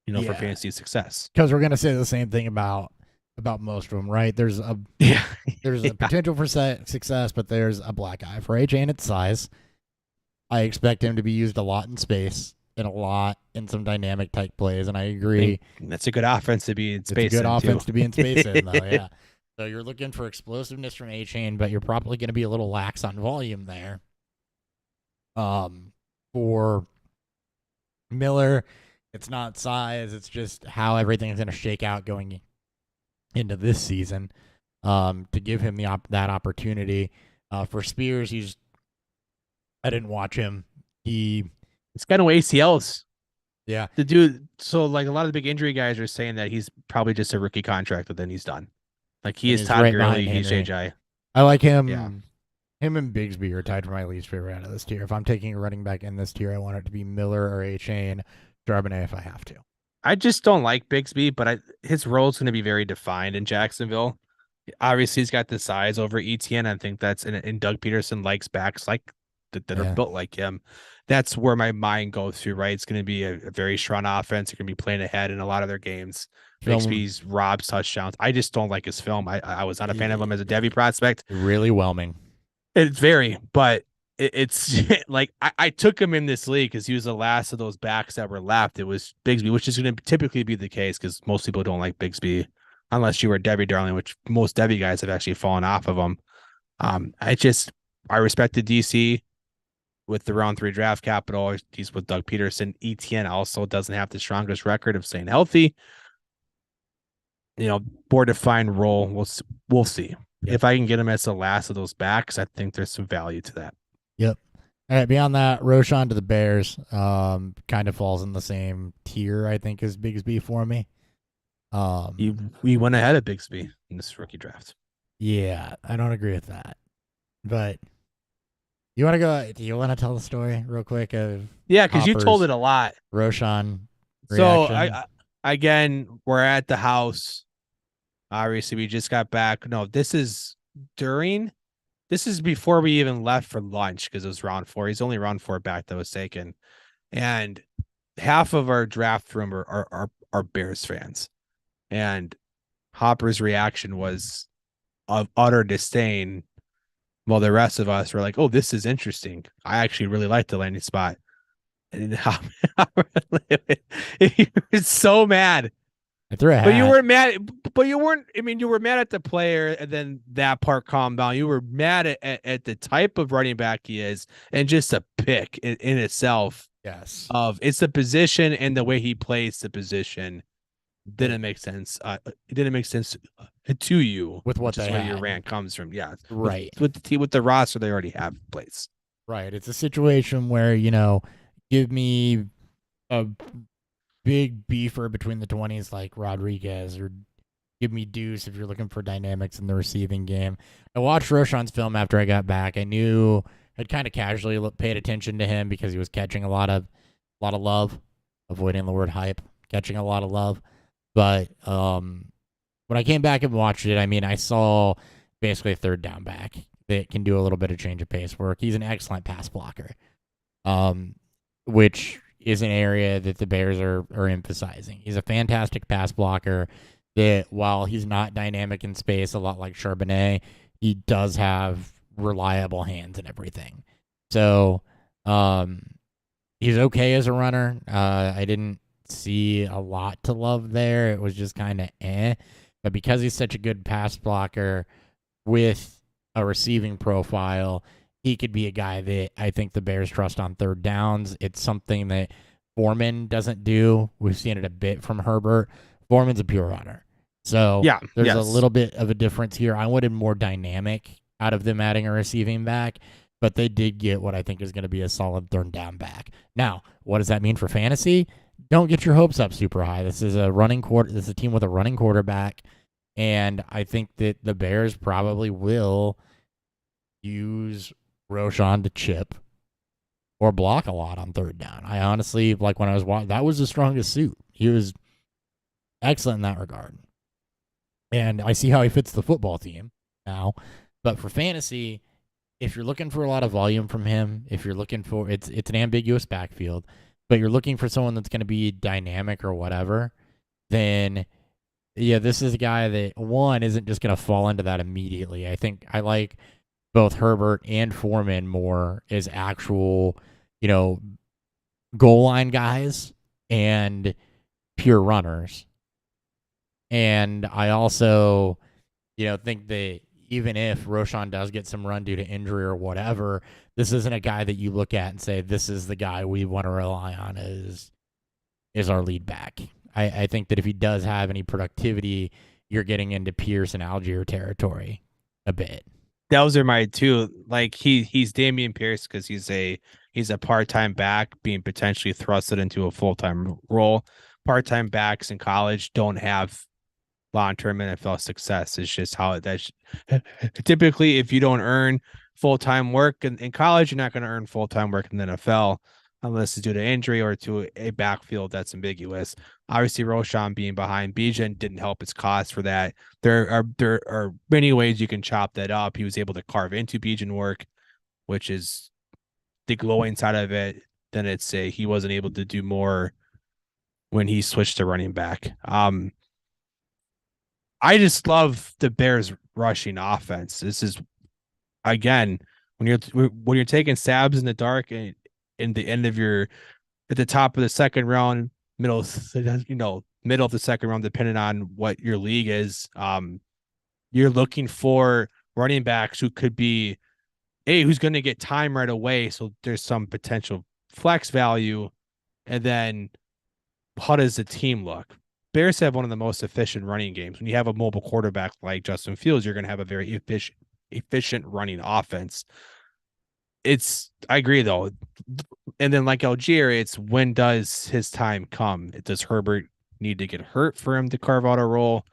for fantasy success. Because we're going to say the same thing about most of them, right? There's a potential for success, but there's a black eye for A-Chain at size. I expect him to be used a lot in space. in a lot in some dynamic type plays, and I agree. That's a good offense to be in space. It's a good offense to be in space in, though. Yeah. So you're looking for explosiveness from Achane, but you're probably going to be a little lax on volume there. For Miller, it's not size; it's just how everything's going to shake out going into this season. To give him that opportunity. For Spears, I didn't watch him. He's got no ACLs. Yeah. The dude, so like a lot of the big injury guys are saying that he's probably just a rookie contract, but then he's done. Like he is Todd Gurley, he's JJ. I like him. Yeah. Him and Bigsby are tied for my least favorite out of this tier. If I'm taking a running back in this tier, I want it to be Miller or Achane, Charbonnet if I have to. I just don't like Bigsby, but his role is going to be very defined in Jacksonville. Obviously, he's got the size over ETN. I think that's and Doug Peterson likes backs like that are built like him. That's where my mind goes through, right? It's going to be a very strong offense. They're going to be playing ahead in a lot of their games. Bigsby's robs touchdowns. I just don't like his film. I was not a fan of him as a Devy prospect. Really whelming. It's very, but it's like I took him in this league because he was the last of those backs that were left. It was Bigsby, which is going to typically be the case because most people don't like Bigsby unless you were Devy Darling, which most Devy guys have actually fallen off of him. I respected DC with the round 3 draft capital. He's with Doug Peterson. ETN also doesn't have the strongest record of staying healthy. More defined role. We'll see. Yep. If I can get him as the last of those backs, I think there's some value to that. Yep. All right. Beyond that, Roschon to the Bears kind of falls in the same tier, I think, as Bigsby for me. We went ahead of Bigsby in this rookie draft. Yeah, I don't agree with that. But do you want to tell the story real quick of because you told it a lot. Roschon reaction? So we're at the house. Obviously, we just got back. No, this is before we even left for lunch because it was round 4. He's only round 4 back that was taken. And half of our draft room are Bears fans. And Hopper's reaction was of utter disdain. While the rest of us were like, oh, this is interesting. I actually really like the landing spot. And he was so mad. I threw a hat. But you weren't mad. But you weren't. I mean, you were mad at the player, and then that part calmed down. You were mad at the type of running back he is, and just a pick in itself. Yes. It's the position and the way he plays the position didn't make sense. It didn't make sense to you with what where your rant comes from. Yeah, right. With the roster they already have in place. Right. It's a situation where give me a big beefer between the 20s like Rodriguez, or give me Deuce if you're looking for dynamics in the receiving game. I watched Roschon's film after I got back. I'd kind of casually paid attention to him because he was catching a lot of love, avoiding the word hype, catching a lot of love. But when I came back and watched it, I saw basically a third down back that can do a little bit of change of pace work. He's an excellent pass blocker, which is an area that the Bears are emphasizing. He's a fantastic pass blocker that, while he's not dynamic in space, a lot like Charbonnet, he does have reliable hands and everything. So he's okay as a runner. I didn't see a lot to love there. It was just kind of But because he's such a good pass blocker with a receiving profile, he could be a guy that I think the Bears trust on third downs. It's something that Foreman doesn't do. We've seen it a bit from Herbert. Foreman's a pure runner. So there's a little bit of a difference here. I wanted more dynamic out of them adding a receiving back, but they did get what I think is going to be a solid third down back. Now, what does that mean for fantasy? Don't get your hopes up super high. This is this is a team with a running quarterback, and I think that the Bears probably will use Roschon to chip or block a lot on third down. I honestly, like when I was watching, that was the strongest suit. He was excellent in that regard. And I see how he fits the football team now. But for fantasy, if you're looking for a lot of volume from him, if you're looking for, it's an ambiguous backfield, but you're looking for someone that's going to be dynamic or whatever, then this is a guy that, one, isn't just going to fall into that immediately. I think I like both Herbert and Foreman more as actual, goal line guys and pure runners. And I also, think that even if Roschon does get some run due to injury or whatever, this isn't a guy that you look at and say, this is the guy we want to rely on is our lead back. I think that if he does have any productivity, you're getting into Pierce and Algier territory a bit. Those are my two. Like he's Dameon Pierce because he's a part-time back being potentially thrusted into a full-time role. Part-time backs in college don't have long-term NFL success. It's just how that's typically if you don't earn full-time work in college, you're not going to earn full-time work in the NFL unless it's due to injury or to a backfield that's ambiguous. Obviously, Roschon being behind Bijan didn't help his cause for that. There are many ways you can chop that up. He was able to carve into Bijan work, which is the glowing side of it. Then it's say he wasn't able to do more when he switched to running back. I just love the Bears rushing offense. This is again when you're taking stabs in the dark and in the end of at the top of the second round, middle of the second round, depending on what your league is. You're looking for running backs who could be who's going to get time right away. So there's some potential flex value. And then how does the team look? Bears have one of the most efficient running games. When you have a mobile quarterback like Justin Fields, you're going to have a very efficient running offense. I agree though. And then like Algier, it's when does his time come? Does Herbert need to get hurt for him to carve out a role?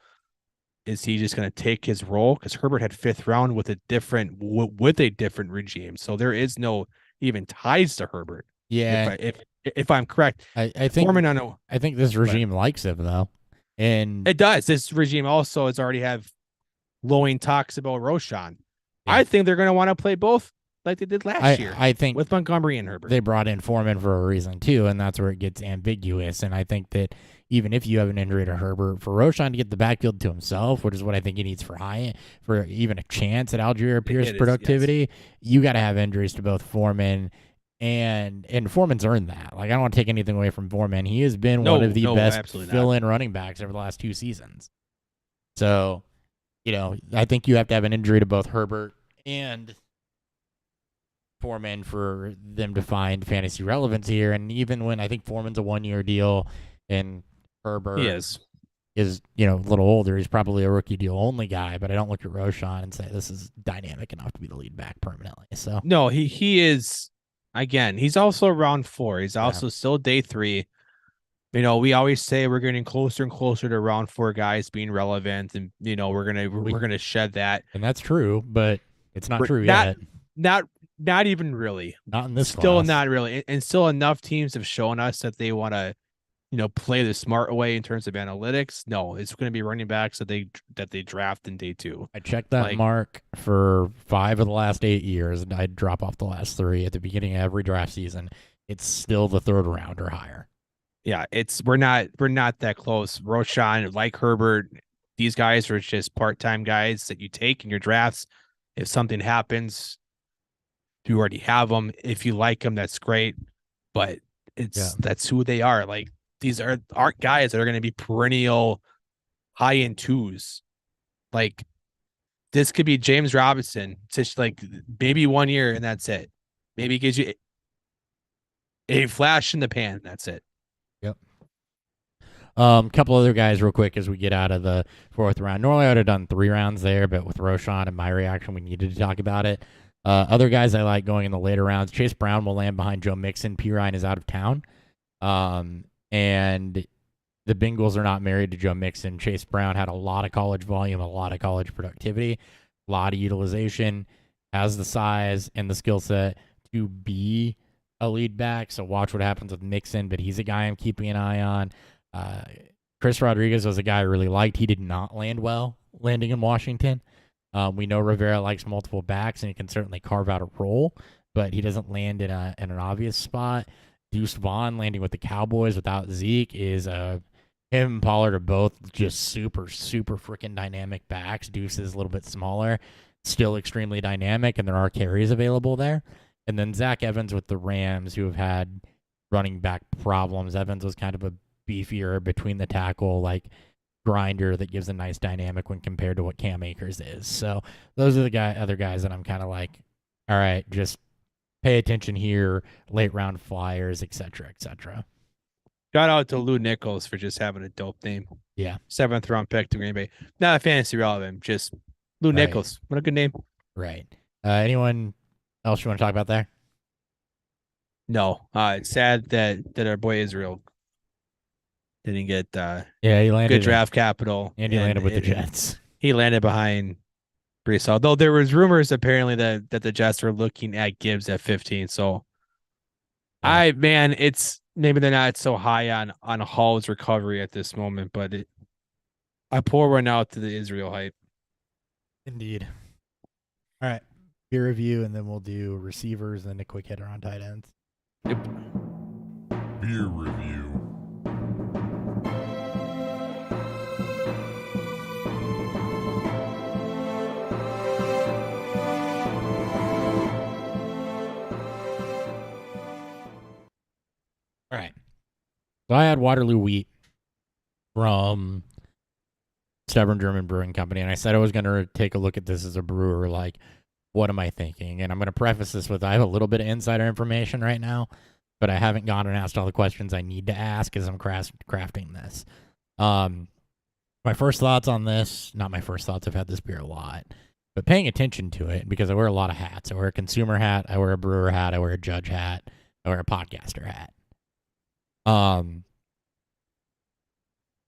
Is he just going to take his role? Because Herbert had 5th round with a different regime. So there is no even ties to Herbert. Yeah. If I'm correct. I think Foreman, I think this regime likes him though. And it does. This regime also has already have glowing talks about Roschon. Yeah. I think they're going to want to play both like they did last year. I think with Montgomery and Herbert. They brought in Foreman for a reason too, and that's where it gets ambiguous. And I think that even if you have an injury to Herbert, for Roschon to get the backfield to himself, which is what I think he needs for even a chance at Algier Pierce productivity, you got to have injuries to both Foreman and Foreman's earned that. Like, I don't want to take anything away from Foreman. He has been one of the best fill-in running backs over the last 2 seasons. So, I think you have to have an injury to both Herbert and Foreman for them to find fantasy relevance here. And even when I think Foreman's a 1-year deal and Herbert is a little older, he's probably a rookie deal only guy, but I don't look at Roschon and say this is dynamic enough to be the lead back permanently. So no, he is. Again, he's also round 4. He's also still day 3. We always say we're getting closer and closer to round 4 guys being relevant, and we're gonna shed that. And that's true, but it's not true yet. Not even really. Not in this Still class. Not really. And still enough teams have shown us that they want to, play the smart way in terms of analytics. No, it's going to be running backs that they draft in day 2. I checked that mark for 5 of the last 8 years, and I'd drop off the last 3 at the beginning of every draft season. It's still the 3rd round or higher. Yeah, we're not that close. Roschon, like Herbert, these guys are just part-time guys that you take in your drafts. If something happens, you already have them. If you like them, that's great. But that's who they are. Like, these aren't guys that are going to be perennial high-end 2s. Like, this could be James Robinson, just like maybe 1 year and that's it. Maybe it gives you a flash in the pan. That's it. Yep. Couple other guys real quick as we get out of the 4th round. Normally I would have done 3 rounds there, but with Roschon and my reaction, we needed to talk about it. Other guys I like going in the later rounds. Chase Brown will land behind Joe Mixon. Pirine is out of town. And the Bengals are not married to Joe Mixon. Chase Brown had a lot of college volume, a lot of college productivity, a lot of utilization, has the size and the skill set to be a lead back. So watch what happens with Mixon, but he's a guy I'm keeping an eye on. Chris Rodriguez was a guy I really liked. He did not land well landing in Washington. We know Rivera likes multiple backs, and he can certainly carve out a role, but he doesn't land in an obvious spot. Deuce Vaughn landing with the Cowboys without Zeke is him and Pollard are both just super, super freaking dynamic backs. Deuce is a little bit smaller, still extremely dynamic, and there are carries available there. And then Zach Evans with the Rams, who have had running back problems. Evans was kind of a beefier between the tackle, like grinder that gives a nice dynamic when compared to what Cam Akers is. So those are the other guys that I'm kind of like, all right, just pay attention here, late round flyers, etc., etc. Shout out to Lou Nichols for just having a dope name. Yeah. 7th round pick to Green Bay. Not a fantasy relevant, just Lou Nichols. What a good name. Right. Anyone else you want to talk about there? No. It's sad that our boy Israel didn't get he landed good draft capital. And he landed with the Jets. He landed behind Brees. Although there was rumors apparently that the Jets were looking at Gibbs at 15. So it's maybe they're not so high on Hall's recovery at this moment, but I pour one out to the Israel hype. Indeed. All right. Peer review, and then we'll do receivers and a quick hitter on tight ends. Yep. Beer review. All right. So I had Waterloo Wheat from Stubborn German Brewing Company, and I said I was going to take a look at this as a brewer, like, what am I thinking? And I'm going to preface this with I have a little bit of insider information right now, but I haven't gone and asked all the questions I need to ask as I'm crafting this. My first thoughts on this, not my first thoughts, I've had this beer a lot, but paying attention to it because I wear a lot of hats. I wear a consumer hat, I wear a brewer hat, I wear a judge hat, I wear a podcaster hat.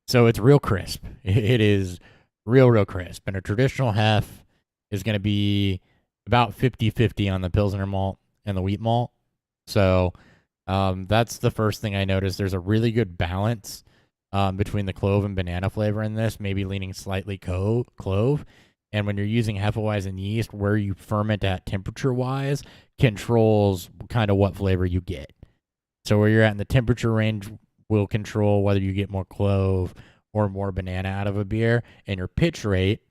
So it's real crisp. It is real crisp. And a traditional hef is going to be about 50-50 on the Pilsner malt and the wheat malt. So that's the first thing I noticed. There's a really good balance between the clove and banana flavor in this, maybe leaning slightly clove. And when you're using Hefeweizen yeast, where you ferment at temperature-wise controls kind of what flavor you get. So where you're at in the temperature range will control whether you get more clove or more banana out of a beer, and your pitch rate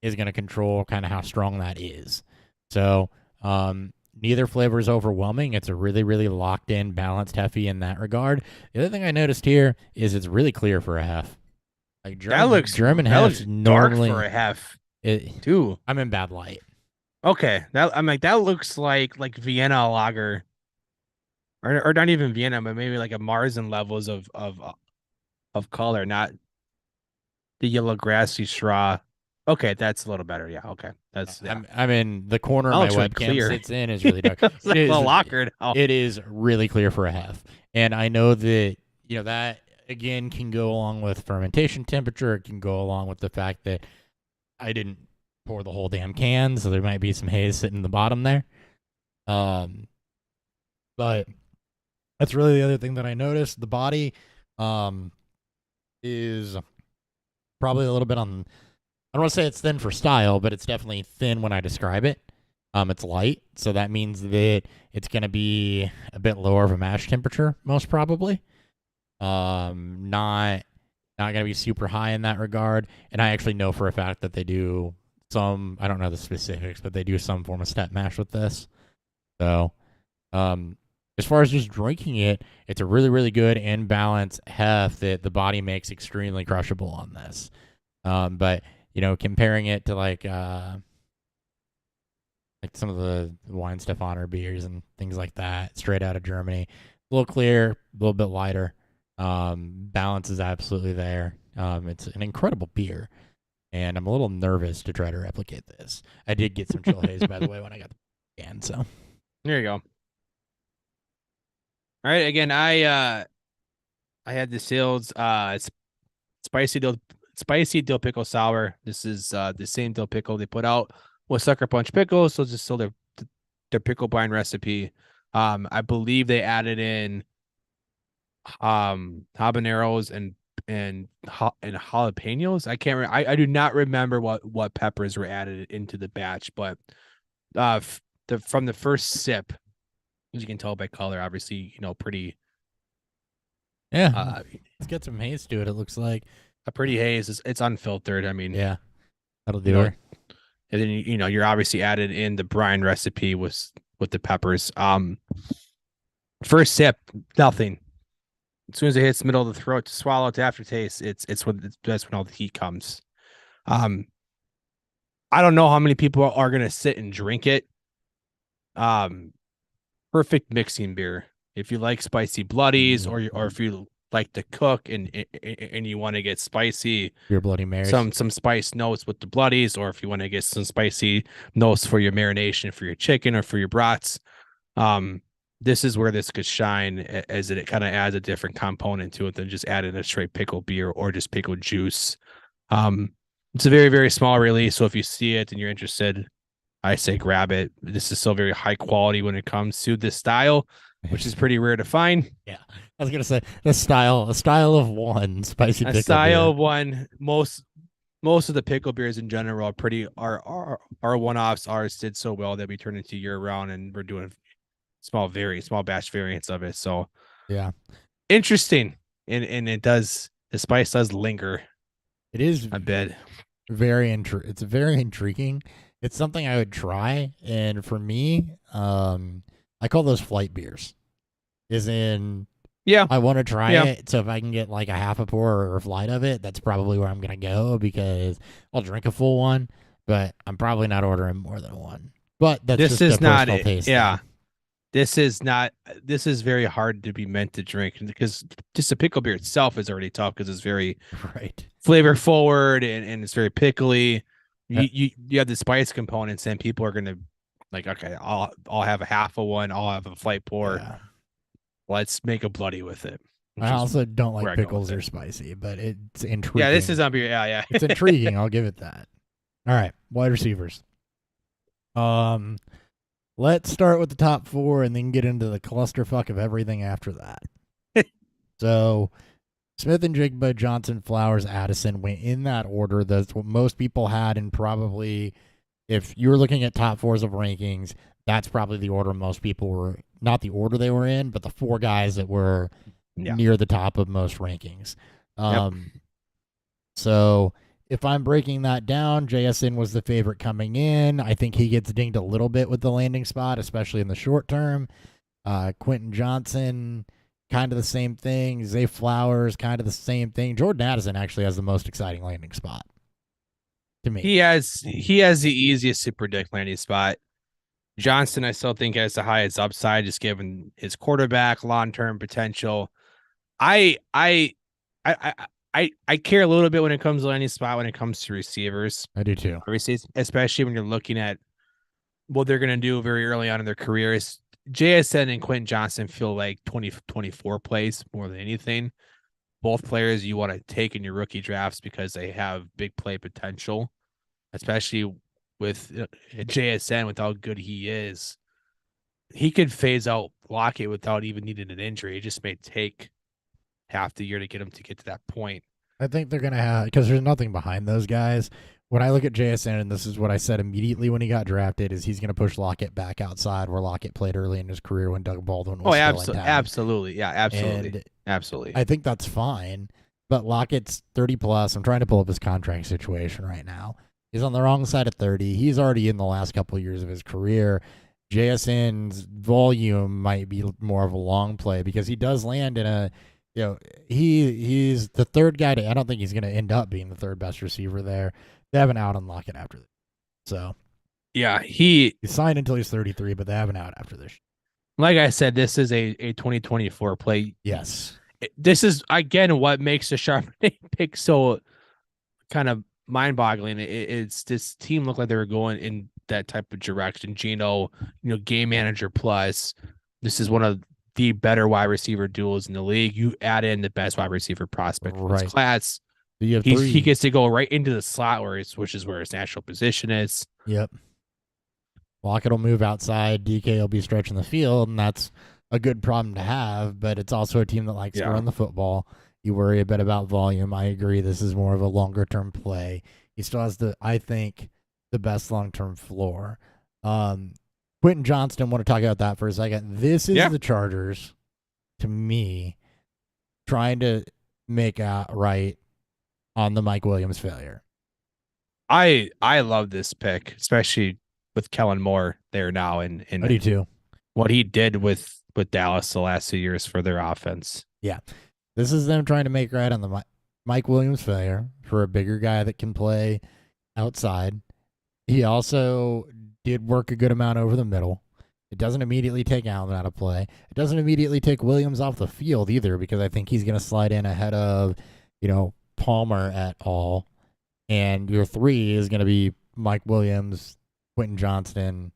is going to control kind of how strong that is. So neither flavor is overwhelming. It's a really, really locked in, balanced Heffy in that regard. The other thing I noticed here is it's really clear for a hef. Like German hefs normally dark for a hef too. I'm in bad light. Okay, that looks like Vienna lager. Or not even Vienna, but maybe like a Marzen levels of color, not the yellow grassy straw. Okay, that's a little better. Yeah, okay. That's I'm in the corner of my webcam sits in is really dark. It's like a locker now. It is really clear for a hef. And I know that that again can go along with fermentation temperature. It can go along with the fact that I didn't pour the whole damn can, so there might be some haze sitting in the bottom there. But that's really the other thing that I noticed. The body is probably a little bit on, I don't want to say it's thin for style, but it's definitely thin when I describe it. It's light, so that means that it's going to be a bit lower of a mash temperature, most probably. Not going to be super high in that regard. And I actually know for a fact that they do some, I don't know the specifics, but they do some form of step mash with this. So, as far as just drinking it, it's a really, really good and balanced hef that the body makes extremely crushable on this. But, comparing it to like some of the Weihenstephaner beers and things like that, straight out of Germany, a little clear, a little bit lighter. Balance is absolutely there. It's an incredible beer, and I'm a little nervous to try to replicate this. I did get some chill haze, by the way, when I got the can, so. There you go. All right, again, I had the sales spicy dill pickle sour. This is the same dill pickle they put out with Sucker Punch pickles, so just still their pickle brine recipe. I believe they added in habaneros and jalapenos. I can't remember. I do not remember what peppers were added into the batch, but from the first sip, as you can tell by color, obviously, pretty. Yeah, let's get some haze to it. It looks like a pretty haze. It's unfiltered. I mean, yeah, that'll do it. And then you're obviously added in the brine recipe with the peppers. First sip, nothing. As soon as it hits the middle of the throat to swallow to aftertaste, that's when all the heat comes. I don't know how many people are gonna sit and drink it. Perfect mixing beer. If you like spicy bloodies, or if you like to cook and you want to get spicy, your Bloody Marys. Some spice notes with the bloodies, or if you want to get some spicy notes for your marination for your chicken or for your brats. This is where this could shine, as it kind of adds a different component to it than just adding a straight pickle beer or just pickle juice. It's a very, very small release. So if you see it and you're interested, I say grab it. This is still very high quality when it comes to this style, which is pretty rare to find. Yeah, I was gonna say a style of one spicy pickle. A style of one. Most of the pickle beers in general are one-offs. Ours did so well that we turned into year round, and we're doing small batch variants of it. So yeah, interesting, and the spice does linger. It is a bit it's very intriguing. It's something I would try, and for me, I call those flight beers. I want to try it, so if I can get like a half a pour or a flight of it, that's probably where I'm gonna go, because I'll drink a full one, but I'm probably not ordering more than one. But this is not it. Yeah, this is not. This is very hard to be meant to drink, because just the pickle beer itself is already tough, because it's very flavor forward and it's very pickly. You have the spice components, and people are gonna like, okay, I'll have a half of one, I'll have a flight pour. Yeah. Let's make a bloody with it. I also don't like pickles or spicy, but it's intriguing. Yeah, this is on beer. Yeah. It's intriguing. I'll give it that. All right, wide receivers. Let's start with the top 4 and then get into the clusterfuck of everything after that. So, Smith-Njigba, Johnson, Flowers, Addison went in that order. That's what most people had, and probably, if you were looking at top 4s of rankings, that's probably the order most people were, not the order they were in, but the 4 guys that were near the top of most rankings. So if I'm breaking that down, JSN was the favorite coming in. I think he gets dinged a little bit with the landing spot, especially in the short term. Quentin Johnson, kind of the same thing. Zay Flowers, kind of the same thing. Jordan Addison actually has the most exciting landing spot to me. He has the easiest to predict landing spot. Johnson, I still think, has the highest upside, just given his quarterback long-term potential. I care a little bit when it comes to landing spot, when it comes to receivers. I do too. Especially when you're looking at what they're going to do very early on in their careers. JSN and Quentin Johnson feel like 2024 plays more than anything. Both players you want to take in your rookie drafts because they have big play potential, especially with JSN, with how good he is. He could phase out Lockett without even needing an injury. It just may take half the year to get him to get to that point. I think they're going to have, because there's nothing behind those guys. When I look at JSN, and this is what I said immediately when he got drafted, is he's going to push Lockett back outside where Lockett played early in his career when Doug Baldwin was still in town. Absolutely. Yeah, absolutely. And absolutely. I think that's fine, but Lockett's 30 plus. I'm trying to pull up his contract situation right now. He's on the wrong side of 30. He's already in the last couple of years of his career. JSN's volume might be more of a long play, because he does land in a, he's the third guy I don't think he's going to end up being the third best receiver there. They have an out on Lockett after this. So, yeah, he's signed until he's 33, but they have an out after this. Like I said, this is a 2024 play. Yes. This is, again, what makes the Charbonnet pick so kind of mind-boggling. It's this team looked like they were going in that type of direction. Geno, game manager plus. This is one of the better wide receiver duels in the league. You add in the best wide receiver prospect in this class. He gets to go right into the slot, which is where his natural position is. Yep. Lockett will move outside. DK will be stretching the field, and that's a good problem to have. But it's also a team that likes to run the football. You worry a bit about volume. I agree. This is more of a longer-term play. He still has I think, the best long-term floor. Quentin Johnston, want to talk about that for a second. This is the Chargers, to me, trying to make out right on the Mike Williams failure. I love this pick, especially with Kellen Moore there now, and I do too. What he did with with Dallas the last 2 years for their offense. Yeah. This is them trying to make right on the Mike Williams failure for a bigger guy that can play outside. He also did work a good amount over the middle. It doesn't immediately take Allen out of play. It doesn't immediately take Williams off the field either, because I think he's going to slide in ahead of, Palmer at all. And your 3 is going to be Mike Williams, Quentin Johnston,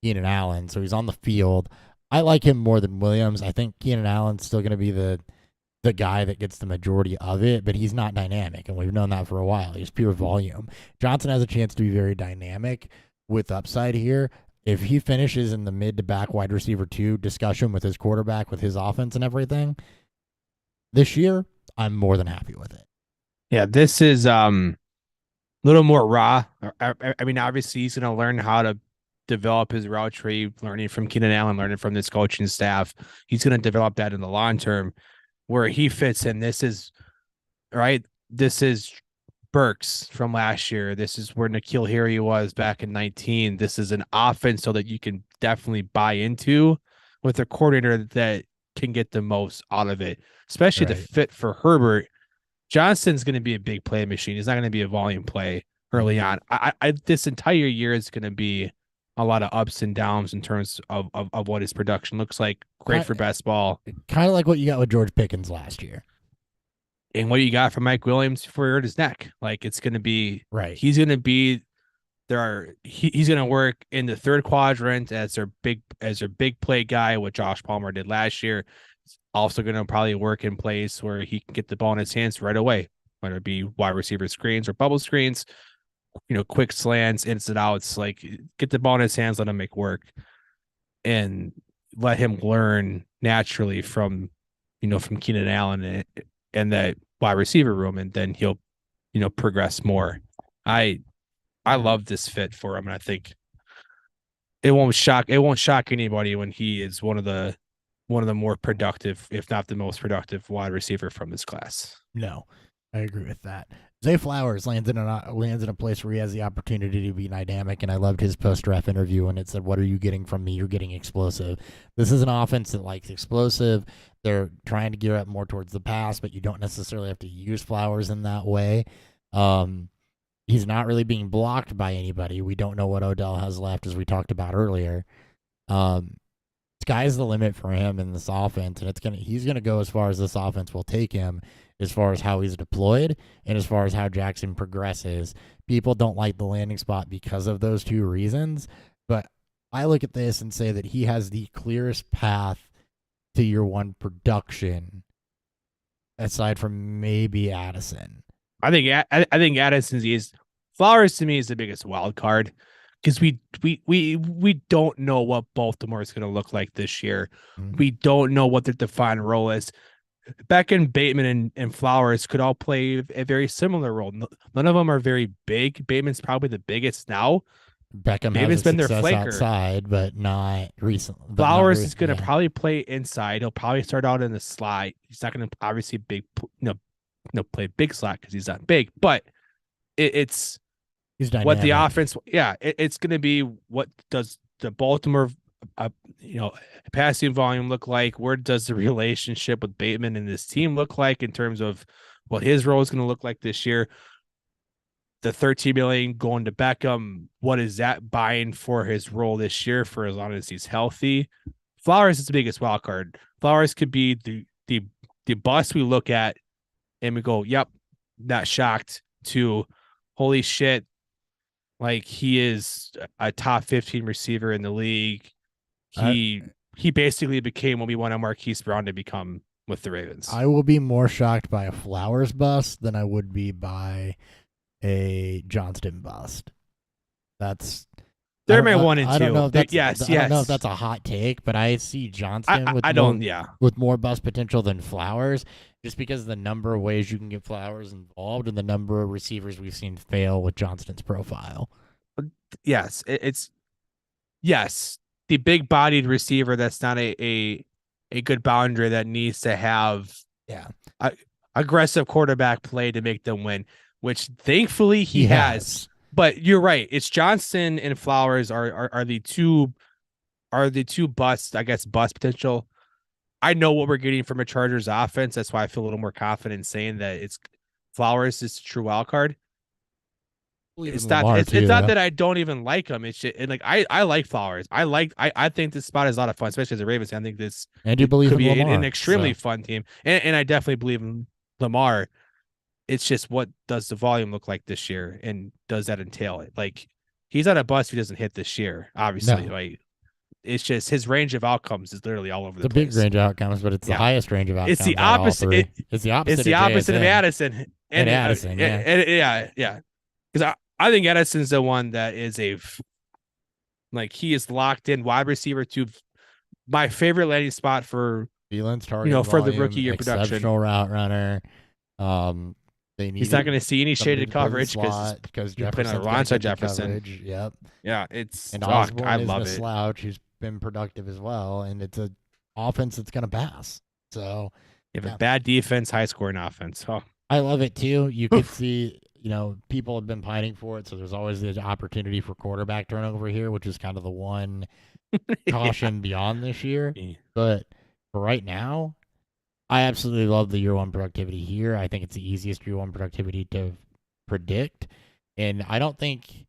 Keenan Allen. So he's on the field. I like him more than Williams. I think Keenan Allen's still going to be the guy that gets the majority of it, but he's not dynamic, and we've known that for a while. He's pure volume. Johnson has a chance to be very dynamic with upside here. If he finishes in the mid to back wide receiver 2 discussion with his quarterback, with his offense and everything, this year, I'm more than happy with it. Yeah, this is a little more raw. I mean, obviously, he's going to learn how to develop his route tree, learning from Keenan Allen, learning from this coaching staff. He's going to develop that in the long term. Where he fits in, this is Burks from last year. This is where N'Keal Harry was back in 19. This is an offense so that you can definitely buy into with a coordinator that can get the most out of it, especially the fit for Herbert. Johnston's going to be a big play machine. He's not going to be a volume play early on. I this entire year is going to be a lot of ups and downs in terms of what his production looks like. Great for best ball. Kind of like what you got with George Pickens last year. And what you got from Mike Williams for his neck. Like, it's going to be right. He's going to be he's going to work in the third quadrant as their big play guy, what Josh Palmer did last year. He's also going to probably work in place where he can get the ball in his hands right away, whether it be wide receiver screens or bubble screens, quick slants, ins and outs. Like, get the ball in his hands, let him make work, and let him learn naturally from Keenan Allen and that wide receiver room, and then he'll progress more. I love this fit for him, and I think it won't shock anybody when he is one of the more productive, if not the most productive, wide receiver from this class. No, I agree with that. Zay Flowers lands in a place where he has the opportunity to be dynamic, and I loved his post-draft interview, and it said, "What are you getting from me? You're getting explosive." This is an offense that likes explosive. They're trying to gear up more towards the pass, but you don't necessarily have to use Flowers in that way. He's not really being blocked by anybody. We don't know what Odell has left, as we talked about earlier. Sky's the limit for him in this offense, and he's gonna go as far as this offense will take him, as far as how he's deployed and as far as how Jackson progresses. People don't like the landing spot because of those 2 reasons, but I look at this and say that he has the clearest path to year 1 production, aside from maybe Addison. I think Addison's is Flowers to me is the biggest wild card, because we don't know what Baltimore is going to look like this year. Mm-hmm. We don't know what their defined role is. Beckham, Bateman, and Flowers could all play a very similar role. None of them are very big. Bateman's probably the biggest now. Bateman's been their flanker outside, but not recently. Flowers is going to probably play inside. He'll probably start out in the slot. He's not going to obviously play big slot because he's not big, but it's what the offense. Yeah, it's going to be, what does the Baltimore passing volume look like? Where does the relationship with Bateman and this team look like in terms of what his role is going to look like this year? The $13 million going to Beckham, what is that buying for his role this year for as long as he's healthy? Flowers is the biggest wild card. Flowers could be the bust we look at and we go, yep, not shocked, to holy shit, like, he is a top 15 receiver in the league. He basically became what we wanted Marquise Brown to become with the Ravens. I will be more shocked by a Flowers bust than I would be by a Johnston bust. They're my 1 and 2. I don't know if that's, yes. I don't know if that's a hot take, but I see Johnston with more bust potential than Flowers, just because of the number of ways you can get Flowers involved and the number of receivers we've seen fail with Johnston's profile. Yes, it's the big-bodied receiver that's not a good boundary that needs to have aggressive quarterback play to make them win, which thankfully he has. But you're right. It's Johnston and Flowers are the two busts, I guess, bust potential I know what we're getting from a Chargers offense. That's why I feel a little more confident in saying that it's Flowers is a true wild card. It's not. It's not that I don't even like him. It's just, and like I like Flowers. I think this spot is a lot of fun, especially as a Ravens fan. I think this and you believe could be in Lamar, an extremely fun team, and I definitely believe in Lamar. It's just, what does the volume look like this year, and does that entail it? Like, he's on a bus if he doesn't hit this year. Obviously, like, it's just his range of outcomes is literally all over the place. It's a big range of outcomes, but it's the highest range of outcomes. It's the opposite. It's the opposite. It's the opposite of Addison. And Addison, yeah. Because I think Addison's the one that is he is locked in wide receiver to my favorite landing spot for Thielen's target for volume, the rookie year production. Exceptional route runner. He's not going to see any shaded coverage because you're playing on alongside Jefferson. Coverage. Yep. Yeah, it's and Osborne I love it. Slouch who's been productive as well, and it's an offense that's going to pass. So you have a bad defense, high scoring offense. Oh. I love it too. You could see, people have been pining for it, so there's always the opportunity for quarterback turnover here, which is kind of the one caution beyond this year. But for right now, I absolutely love the year one productivity here. I think it's the easiest year one productivity to predict. And I don't think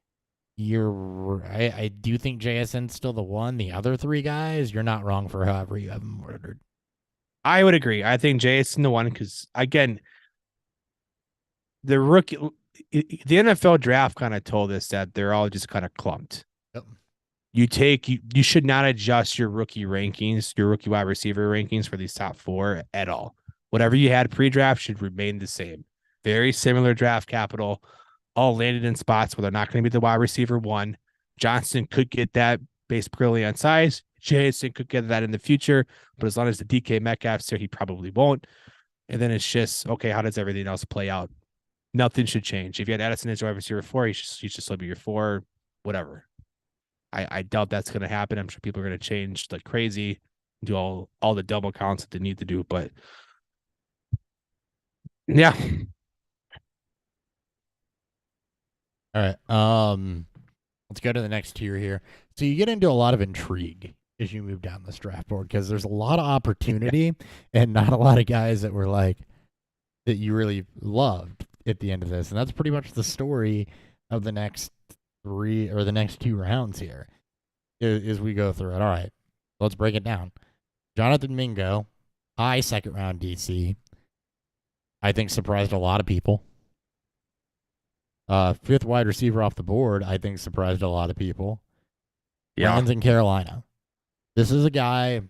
I do think JSN's still the one. The other three guys, you're not wrong for however you have them ordered. I would agree. I think JSN the one because, again, the NFL draft kind of told us that they're all just kind of clumped. Yep. You should not adjust your rookie rankings, your rookie wide receiver rankings for these top four at all. Whatever you had pre-draft should remain the same. Very similar draft capital, all landed in spots where they're not going to be the wide receiver one. Johnson could get that based purely on size. Jason could get that in the future, but as long as the DK Metcalf's there, he probably won't. And then it's just, okay, how does everything else play out? Nothing should change. If you had Addison as wide receiver 4, he should still be your 4, whatever. I doubt that's going to happen. I'm sure people are going to change like crazy, do all the double counts that they need to do. But yeah. All right. Let's go to the next tier here. So you get into a lot of intrigue as you move down this draft board because there's a lot of opportunity and not a lot of guys that were like that you really loved at the end of this. And that's pretty much the story of the next 3 or the next 2 rounds here as we go through it. All right, let's break it down. Jonathan Mingo, second round DC, I think surprised a lot of people. 5th wide receiver off the board, I think surprised a lot of people. Yeah. Lands in Carolina. This is a guy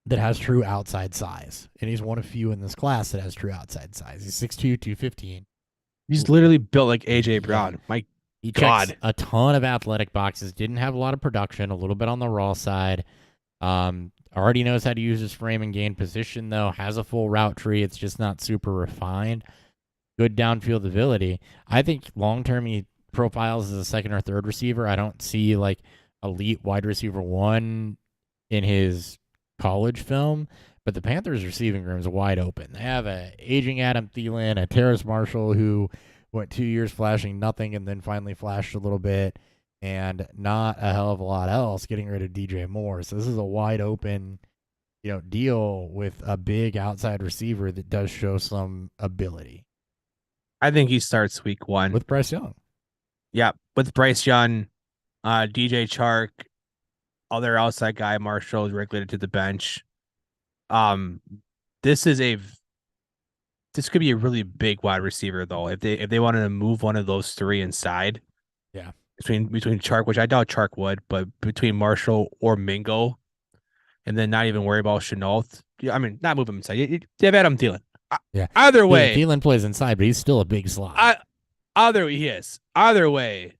that has true outside size, and he's one of few in this class that has true outside size. He's 6'2", 215. He's literally built like AJ Brown. My He God. checks a ton of athletic boxes. Didn't have a lot of production, a little bit on the raw side. Already knows how to use his frame and gain position, though. Has a full route tree. It's just not super refined. Good downfield ability. I think long-term he profiles as a 2nd or 3rd receiver. I don't see like elite wide receiver 1 in his college film, but the Panthers receiving room is wide open. They have a aging Adam Thielen, a Terrace Marshall who went 2 years flashing nothing and then finally flashed a little bit, and not a hell of a lot else, getting rid of DJ Moore. So this is a wide open, deal with a big outside receiver that does show some ability. I think he starts week 1 with Bryce Young. Yeah, with Bryce Young, DJ Chark, other outside guy, Marshall is regulated to the bench. This could be a really big wide receiver though. If they wanted to move one of those 3 inside, yeah, between Chark, which I doubt Chark would, but between Marshall or Mingo, and then not even worry about Chenault. I mean, not move him inside. You have Adam Thielen. Yeah. Either way, Thielen plays inside, but he's still a big slot. Either way,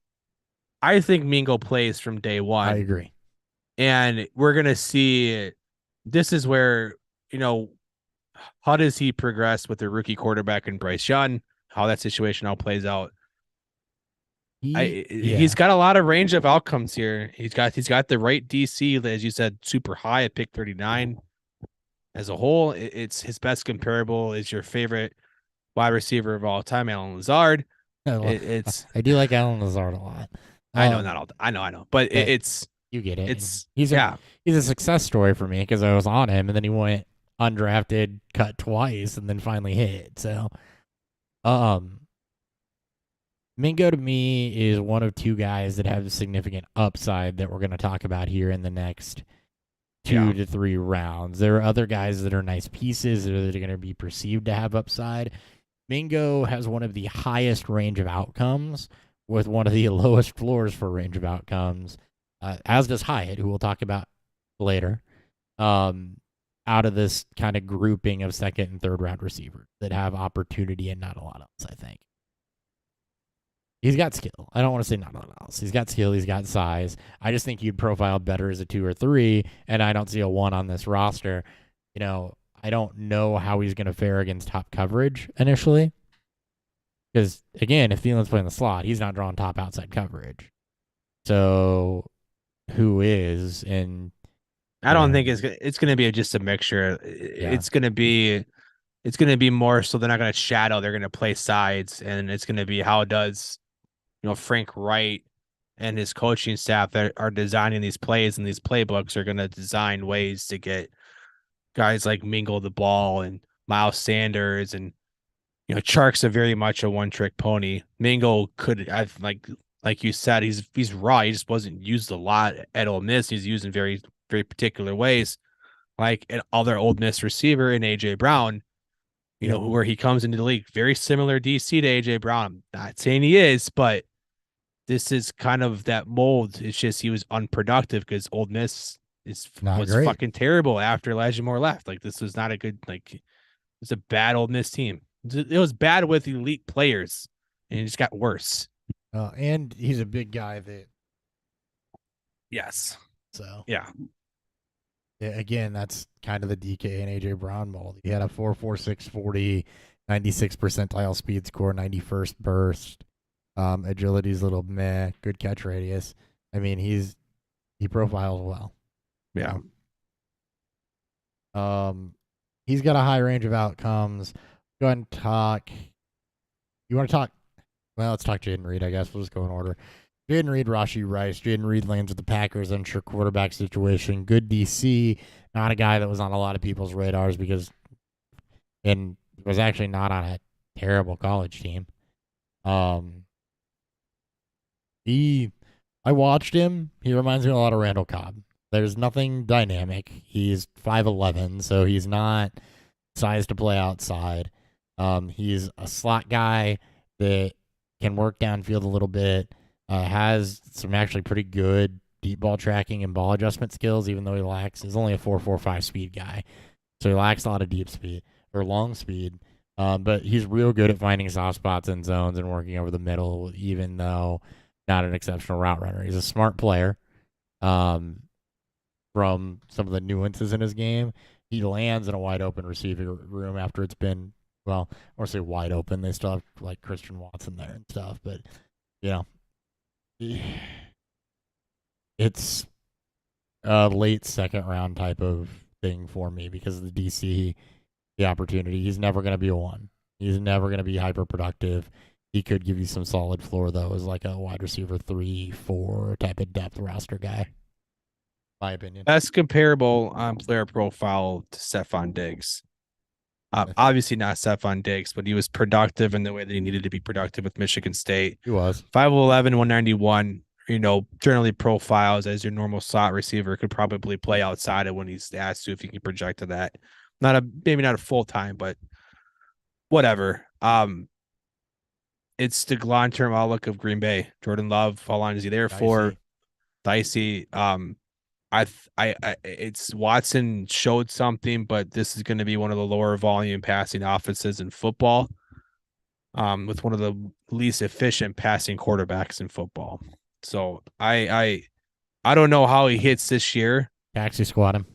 I think Mingo plays from day 1. I agree. And we're going to see, this is where, how does he progress with the rookie quarterback in Bryce Young, how that situation all plays out. He's got a lot of range of outcomes here. He's got the right DC, as you said, super high at pick 39. As a whole, it's his best comparable is your favorite wide receiver of all time, Allen Lazard. I do like Allen Lazard a lot. I know, not all. I know, but it's You get it. It's he's a success story for me because I was on him, and then he went undrafted, cut twice, and then finally hit. So, Mingo to me is one of two guys that have significant upside that we're going to talk about here in the next 2 to 3 rounds. There are other guys that are nice pieces that are going to be perceived to have upside. Mingo has one of the highest range of outcomes with one of the lowest floors for range of outcomes, as does Hyatt, who we'll talk about later, out of this kind of grouping of second and third round receivers that have opportunity and not a lot else, I think. He's got skill. I don't want to say not a lot else. He's got skill. He's got size. I just think you'd profile better as a 2 or 3, and I don't see a 1 on this roster. You know, I don't know how he's going to fare against top coverage initially. Because, again, if Thielen's playing the slot, he's not drawing top outside coverage. So, who is? And I don't think it's going to be just a mixture. It's going to be more so they're not going to shadow. They're going to play sides, and it's going to be how does Frank Wright and his coaching staff that are designing these plays and these playbooks are going to design ways to get guys like Mingo the ball and Miles Sanders and Chark's a very much a one-trick pony. Mingo could, like you said, he's raw. He just wasn't used a lot at Ole Miss. He's used in very, very particular ways, like an other Ole Miss receiver in AJ Brown. Where he comes into the league, very similar DC to AJ Brown. I'm not saying he is, but this is kind of that mold. It's just he was unproductive because Ole Miss was fucking terrible after Elijah Moore left. Like this was not a good it's a bad Ole Miss team. It was bad with elite players, and it just got worse. And he's a big guy that. Yes. So yeah. Again, that's kind of the DK and AJ Brown mold. He had a 4.46 40, 96 percentile speed score, 91st burst. Agility's a little meh. Good catch radius. I mean, he profiles well. Yeah. He's got a high range of outcomes. Go ahead and talk. You want to talk? Well, let's talk Jayden Reed, I guess. We'll just go in order. Jayden Reed, Rashee Rice. Jayden Reed lands with the Packers, unsure quarterback situation. Good DC. Not a guy that was on a lot of people's radars and was actually not on a terrible college team. I watched him. He reminds me a lot of Randall Cobb. There's nothing dynamic. He's 5'11", so he's not sized to play outside. He's a slot guy that can work downfield a little bit. Has some actually pretty good deep ball tracking and ball adjustment skills, even though he's only a 4.45 speed guy. So he lacks a lot of deep speed or long speed. But he's real good at finding soft spots in zones and working over the middle, even though not an exceptional route runner. He's a smart player. From some of the nuances in his game, he lands in a wide open receiving room after it's been, well, I want to say wide open. They still have like Christian Watson there and stuff, but it's a late second round type of thing for me because of the DC, the opportunity. He's never going to be a 1. He's never going to be hyper productive. He could give you some solid floor though, as like a wide receiver 3-4 type of depth roster guy. My opinion. Best comparable on player profile to Stephon Diggs. Obviously not Stephon Diggs, but he was productive in the way that he needed to be productive with Michigan State. He was 5'11", 191. Generally profiles as your normal slot receiver, could probably play outside of when he's asked to if he can project to that. Maybe not a full time, but whatever. It's the long-term outlook of Green Bay. Jordan Love, how long is he there for? Dicey. It's Watson showed something, but this is going to be one of the lower volume passing offenses in football, with one of the least efficient passing quarterbacks in football. So I don't know how he hits this year. Taxi squad him.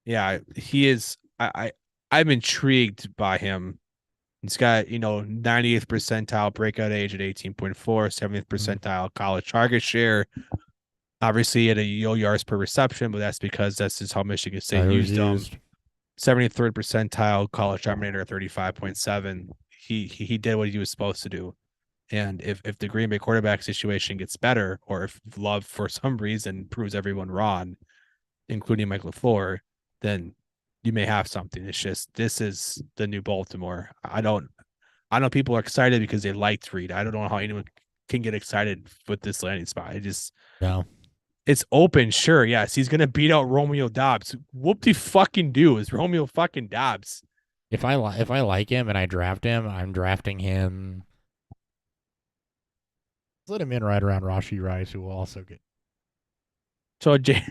Yeah, he is. I'm intrigued by him. He's got 98th percentile breakout age at 18.4, 70th percentile college target share. Obviously, at a yards per reception, but that's because that's just how Michigan State used him. 73rd percentile college Terminator 35.7. He did what he was supposed to do. And if the Green Bay quarterback situation gets better, or if Love for some reason proves everyone wrong, including Mike LaFleur, then you may have something. It's just this is the new Baltimore. I know people are excited because they liked Reed. I don't know how anyone can get excited with this landing spot. No. It's open, sure. Yes, he's gonna beat out Romeo Dobbs. Whoop de fucking do is Romeo fucking Dobbs. If I like him and I draft him, I'm drafting him. Let him in right around Rashee Rice, who will also get. So Jaden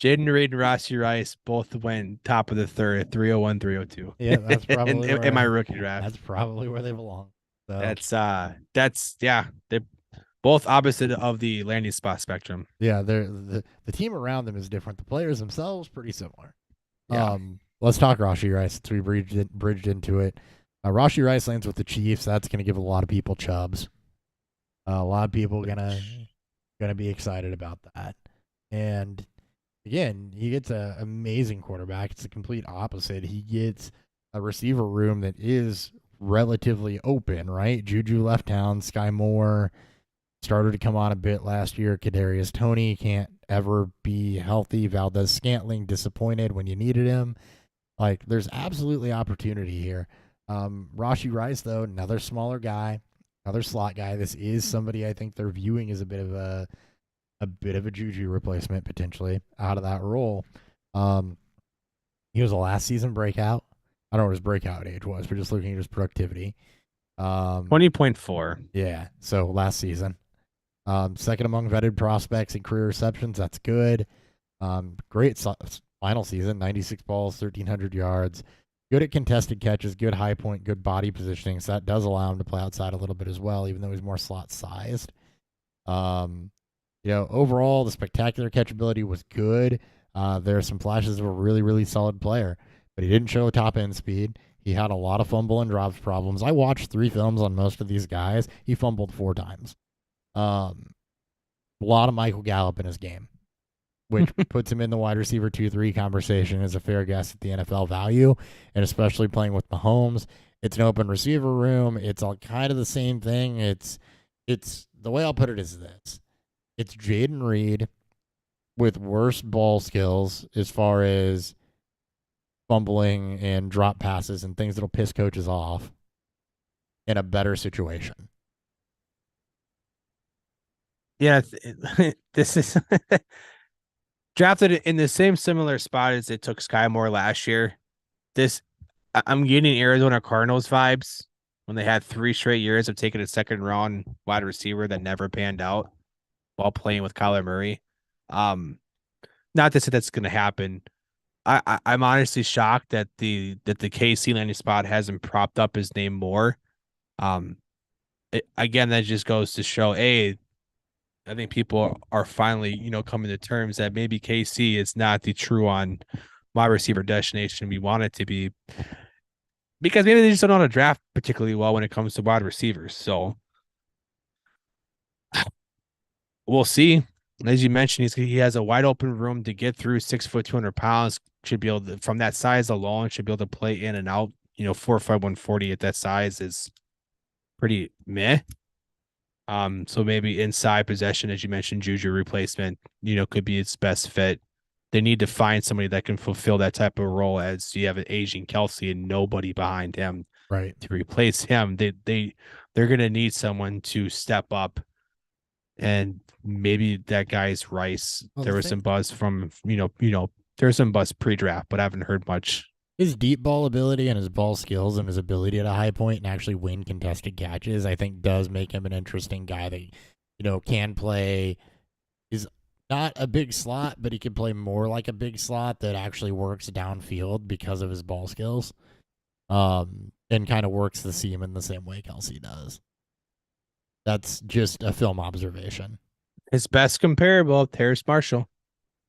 Reed and Rashee Rice both went top of the third, 301, 302. Yeah, that's probably in my rookie draft. That's probably where they belong. So. That's yeah. They're both opposite of the landing spot spectrum. Yeah, the team around them is different. The players themselves pretty similar. Yeah. Let's talk Rashee Rice since we bridged into it. Rashee Rice lands with the Chiefs. That's going to give a lot of people chubs. A lot of people gonna be excited about that. And again, he gets an amazing quarterback. It's the complete opposite. He gets a receiver room that is relatively open, right? Juju left town. Sky Moore started to come on a bit last year. Kadarius Toney can't ever be healthy. Valdez-Scantling disappointed when you needed him. Like, there's absolutely opportunity here. Rashee Rice, though, another smaller guy, another slot guy. This is somebody I think they're viewing as a bit of a Juju replacement potentially out of that role. He was a last season breakout. I don't know what his breakout age was, but just looking at his productivity. 20.4. Yeah, so last season. Second among vetted prospects in career receptions. That's good. Great final season, 96 balls, 1,300 yards. Good at contested catches, good high point, good body positioning. So that does allow him to play outside a little bit as well, even though he's more slot sized. Overall, the spectacular catchability was good. There are some flashes of a really, really solid player, but he didn't show top end speed. He had a lot of fumble and drops problems. I watched 3 films on most of these guys. He fumbled 4 times. A lot of Michael Gallup in his game, which puts him in the wide receiver 2-3 conversation as a fair guess at the NFL value, and especially playing with Mahomes. It's an open receiver room. It's all kind of the same thing. It's the way I'll put it is this. It's Jaden Reed with worse ball skills as far as fumbling and drop passes and things that'll piss coaches off in a better situation. Yeah, this is drafted in the same similar spot as it took Sky Moore last year. I'm getting Arizona Cardinals vibes when they had 3 straight years of taking a second round wide receiver that never panned out while playing with Kyler Murray. Not to say that's going to happen. I'm honestly shocked that the KC landing spot hasn't propped up his name more. Again, that just goes to show, I think people are finally, coming to terms that maybe KC is not the true on wide receiver destination we want it to be, because maybe they just don't know how to draft particularly well when it comes to wide receivers. So we'll see. As you mentioned, he has a wide open room to get through. 6 foot, 200 pounds. Should be able to, from that size alone, should be able to play in and out. 4'5", 140 at that size is pretty meh. So maybe inside possession, as you mentioned, Juju replacement, could be its best fit. They need to find somebody that can fulfill that type of role, as you have an aging Kelsey and nobody behind him, right, to replace him. They're going to need someone to step up, and maybe that guy's Rice. Well, there was some buzz from, there's some buzz pre-draft, but I haven't heard much. His deep ball ability and his ball skills and his ability at a high point and actually win contested catches, I think, does make him an interesting guy that, can play. He's not a big slot, but he can play more like a big slot that actually works downfield because of his ball skills, and kind of works the seam in the same way Kelsey does. That's just a film observation. His best comparable, Terrace Marshall.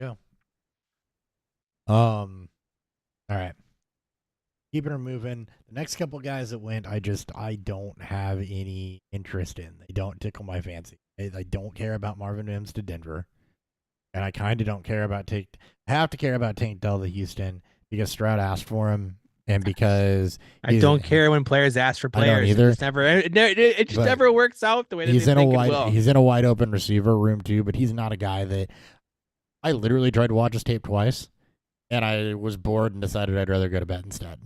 Yeah. All right. Keeping her moving. The next couple guys that went, I don't have any interest in. They don't tickle my fancy. I don't care about Marvin Mims to Denver. And I kind of don't care about have to care about Tank Dell to Houston because Stroud asked for him. and because I don't care when players ask for players. I don't either. It just never works out the way that he's they in think a wide. it will. He's in a wide open receiver room too, but he's not a guy that I literally tried to watch his tape twice, and I was bored and decided I'd rather go to bed instead.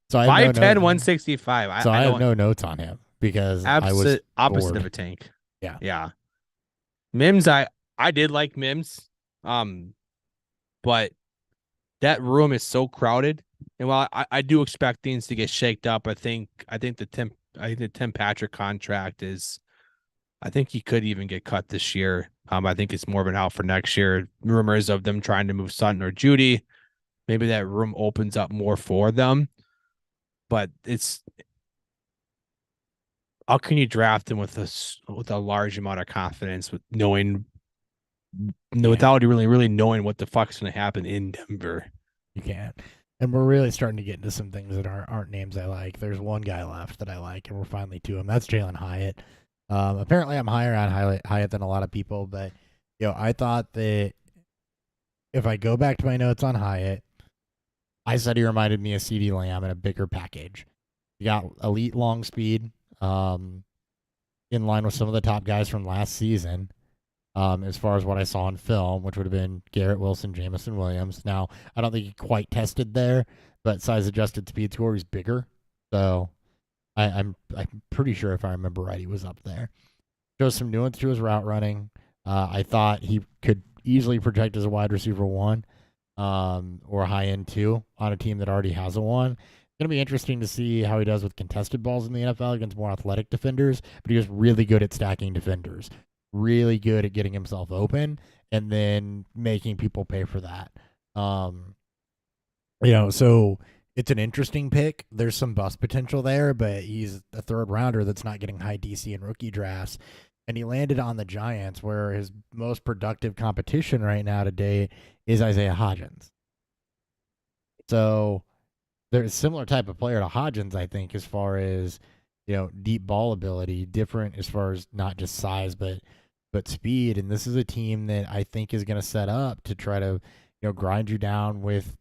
So I have 5'10", 165. So I have no notes on him because I was opposite bored. of a tank. Yeah. Mims, I did like Mims, but that room is so crowded, and while I do expect things to get shaked up, I think the Tim Patrick contract is, I think he could even get cut this year. I think it's more of an out for next year. Rumors of them trying to move Sutton or Judy, maybe that room opens up more for them. But it's, how can you draft him with a large amount of confidence, with knowing without really knowing what the fuck's going to happen in Denver? You can't. And we're really starting to get into some things that aren't names I like. There's one guy left that I like, and we're finally to him. That's Jalen Hyatt. Apparently, I'm higher on Hyatt than a lot of people, but I thought that if I go back to my notes on Hyatt, I said he reminded me of CeeDee Lamb in a bigger package. He got elite long speed, in line with some of the top guys from last season, as far as what I saw in film, which would have been Garrett Wilson, Jameson Williams. Now, I don't think he quite tested there, but size-adjusted speed score, he's bigger. So I'm pretty sure, if I remember right, he was up there. Shows some nuance to his route running. I thought he could easily project as a wide receiver 1, or a high end 2 on a team that already has a 1. It's going to be interesting to see how he does with contested balls in the NFL against more athletic defenders, but he was really good at stacking defenders, really good at getting himself open, and then making people pay for that. So it's an interesting pick. There's some bust potential there, but he's a third rounder that's not getting high DC and rookie drafts. And he landed on the Giants, where his most productive competition right now today is Isaiah Hodgins. So there's a similar type of player to Hodgins, I think, as far as, deep ball ability, different as far as not just size, but speed. And this is a team that I think is going to set up to try to, grind you down with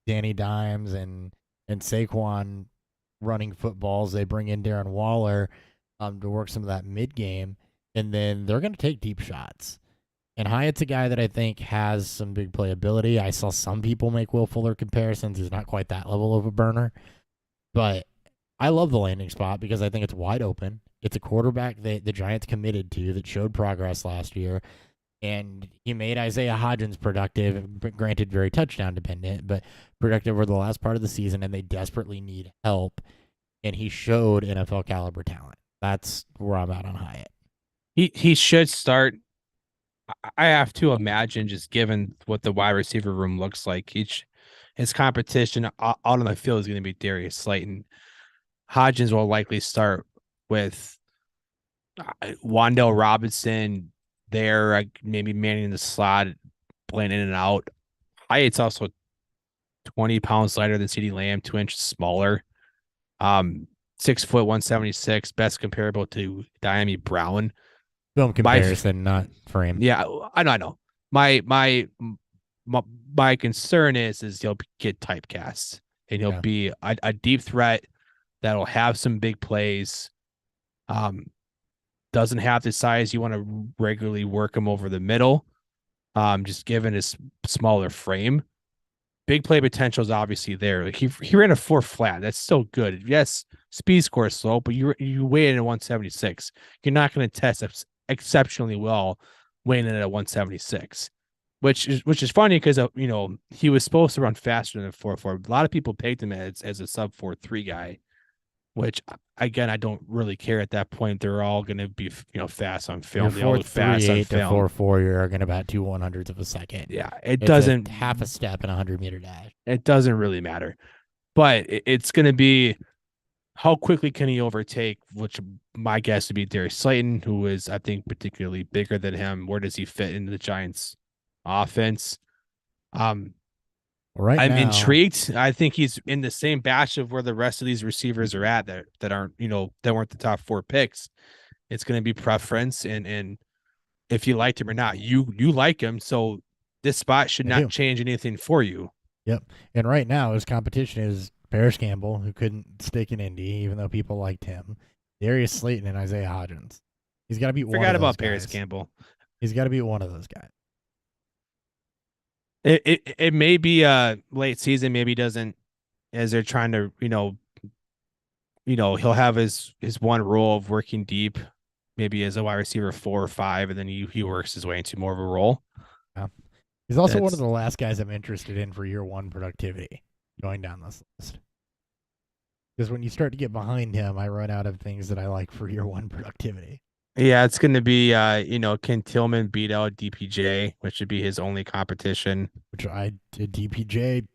Danny Dimes and Saquon running footballs. They bring in Darren Waller to work some of that mid game, and then they're going to take deep shots. And Hyatt's a guy that I think has some big playability. I saw some people make Will Fuller comparisons. He's not quite that level of a burner, but I love the landing spot because I think it's wide open. It's a quarterback that the Giants committed to, that showed progress last year, and he made Isaiah Hodgins productive, granted very touchdown dependent, but productive over the last part of the season, and they desperately need help, and he showed NFL caliber talent. That's where I'm at on Hyatt. He should start. I have to imagine, just given what the wide receiver room looks like, his competition out on the field is going to be Darius Slayton. Hodgins will likely start with Wan'Dale Robinson there, maybe manning the slot, playing in and out. Hyatt's also 20 pounds lighter than CeeDee Lamb, 2 inches smaller. 6 foot 176, best comparable to Diami Brown. Film comparison, not frame. Yeah, I know. My concern is he'll get typecast, and he'll be a deep threat that'll have some big plays. Doesn't have the size you want to regularly work him over the middle. Just given his smaller frame. Big play potential is obviously there. Like he ran a 4 flat. That's still good. Yes, speed score is slow, but you weigh in at 176. You're not going to test exceptionally well weighing in at 176, which is funny because he was supposed to run faster than a 4.4. A lot of people pegged him as a sub 4.3 guy, which again I don't really care at that point. They're all going to be fast on film. They all look fast on film. 4.4, you're going about 2/100ths of a second. Yeah, it's doesn't half a step in a 100-meter dash. It doesn't really matter, but it's going to be how quickly can he overtake, which my guess would be Darius Slayton, who is, I think, particularly bigger than him. Where does he fit into the Giants' offense? I'm intrigued. I think he's in the same batch of where the rest of these receivers are at that aren't, that weren't the top 4 picks. It's going to be preference, and if you liked him or not, you like him. So this spot should not change anything for you. Yep. And right now, his competition is Paris Campbell, who couldn't stick in Indy, even though people liked him. Darius Slayton and Isaiah Hodgins. He's got to beat one Forgot of those about Paris guys. Campbell. He's got to beat one of those guys. It may be a late season, maybe he doesn't, as they're trying to, he'll have his one role of working deep, maybe as a wide receiver 4 or 5, and then he works his way into more of a role. Yeah. He's also one of the last guys I'm interested in for year one productivity going down this list. Because when you start to get behind him, I run out of things that I like for year one productivity. Yeah, it's going to be, can Tillman beat out DPJ, which would be his only competition. Which I did DPJ,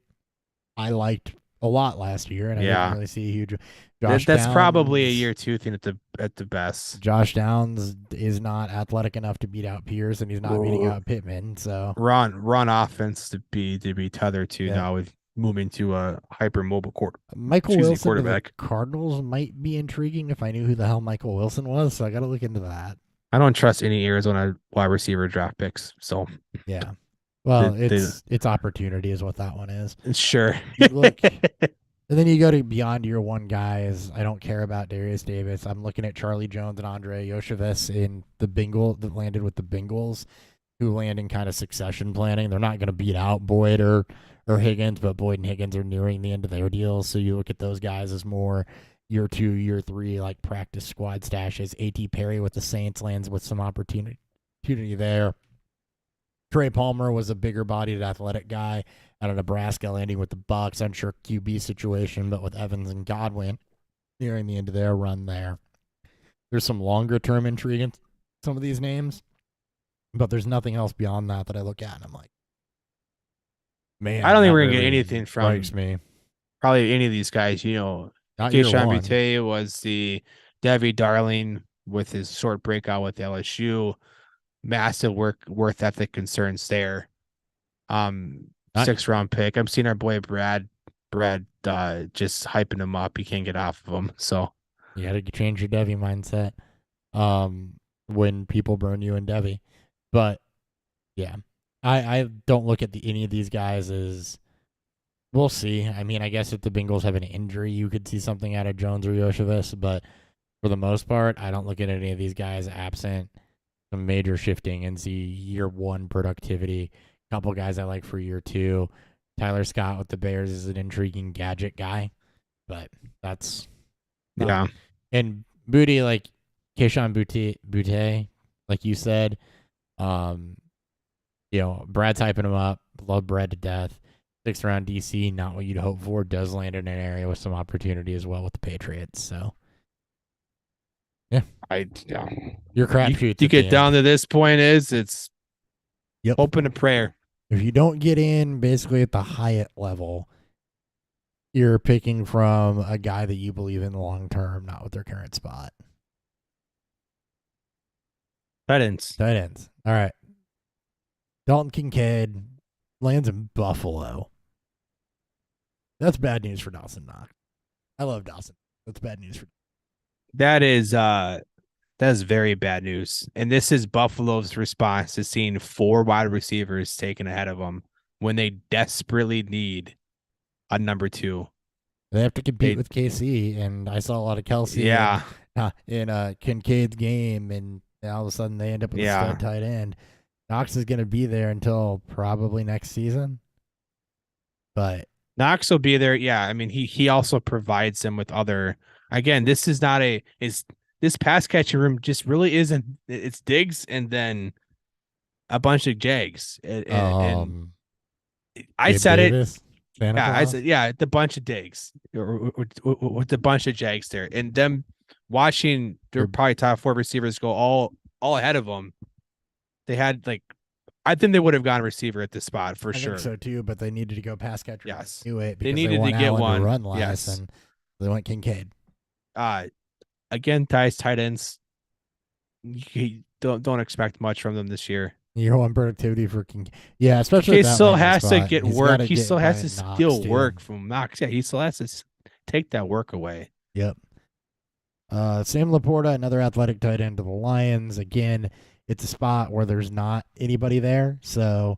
I liked a lot last year, and I didn't really see a huge. That's Downs, probably a year 2 thing at the best. Josh Downs is not athletic enough to beat out Pierce, and he's not beating out Pittman. So run offense to be tethered to now with moving to a hyper mobile Michael Wilson quarterback. The Cardinals might be intriguing if I knew who the hell Michael Wilson was, so I got to look into that. I don't trust any Arizona wide receiver draft picks, so yeah. Well, it's opportunity is what that one is. Sure. Look, and then you go to beyond year one guys. I don't care about Darius Davis. I'm looking at Charlie Jones and Andre Yoshevitz in the Bengals that landed with the Bengals, who land in kind of succession planning. They're not going to beat out Boyd or Higgins, but Boyd and Higgins are nearing the end of their deals. So you look at those guys as more year 2, year 3, like practice squad stashes. A.T. Perry with the Saints lands with some opportunity there. Trey Palmer was a bigger bodied athletic guy out of Nebraska landing with the Bucs. Unsure QB situation, but with Evans and Godwin nearing the end of their run there. There's some longer term intrigue in some of these names, but there's nothing else beyond that I look at and I'm like, man, I don't think we're gonna get anything from me. Probably any of these guys. Kayshon Boutte was the Devi Darling with his short breakout with LSU. Massive worth ethic concerns there. 6th round pick. I'm seeing our boy Brad just hyping him up. He can't get off of him. So you got to change your Devi mindset when people burn you in Devi. But yeah, I don't look at any of these guys as we'll see. I mean, I guess if the Bengals have an injury, you could see something out of Jones or Yoshevitz. But for the most part, I don't look at any of these guys absent some major shifting and see year one productivity. A couple guys I like for year 2. Tyler Scott with the Bears is an intriguing gadget guy, but that's And Boutte, like Kayshon Boutte, like you said, Brad's hyping him up. Love Brad to death. 6th round DC, not what you'd hope for. Does land in an area with some opportunity as well with the Patriots. So. Yeah. Your crapshoot. You get down to this point it's hoping a prayer. If you don't get in basically at the Hyatt level, you're picking from a guy that you believe in long term, not with their current spot. Tight ends. All right. Dalton Kincaid lands in Buffalo. That's bad news for Dawson Knox. I love Dawson. That's bad news for That is very bad news. And this is Buffalo's response to seeing 4 wide receivers taken ahead of them when they desperately need a number 2. They have to compete with KC, and I saw a lot of Kelsey in Kincaid's game, and all of a sudden they end up with a stud tight end. Knox is going to be there until probably next season. But Knox will be there. Yeah, I mean, he also provides them with other. Again, this is not this pass catching room just really isn't. It's Diggs and then a bunch of Jags. And I said Davis, it. Yeah, I said the bunch of Diggs with the bunch of Jags there, and them watching their probably top 4 receivers go all ahead of them. They had I think they would have gone receiver at this spot for sure. I think so too, but they needed to go pass catcher. Yes, they needed to get one to run last, and they went Kincaid. Again, tight ends. You don't expect much from them this year. Year one productivity for Kincaid. Yeah, especially he still has to get work. He still has to steal work from Knox. Yeah, he still has to take that work away. Yep. Sam Laporta, another athletic tight end to the Lions. Again, it's a spot where there's not anybody there, so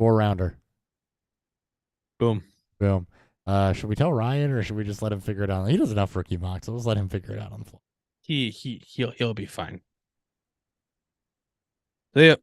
4-rounder. Boom. Boom. Should we tell Ryan or should we just let him figure it out? He does enough rookie mocks, so let's let him figure it out on the fly. He'll be fine. See ya.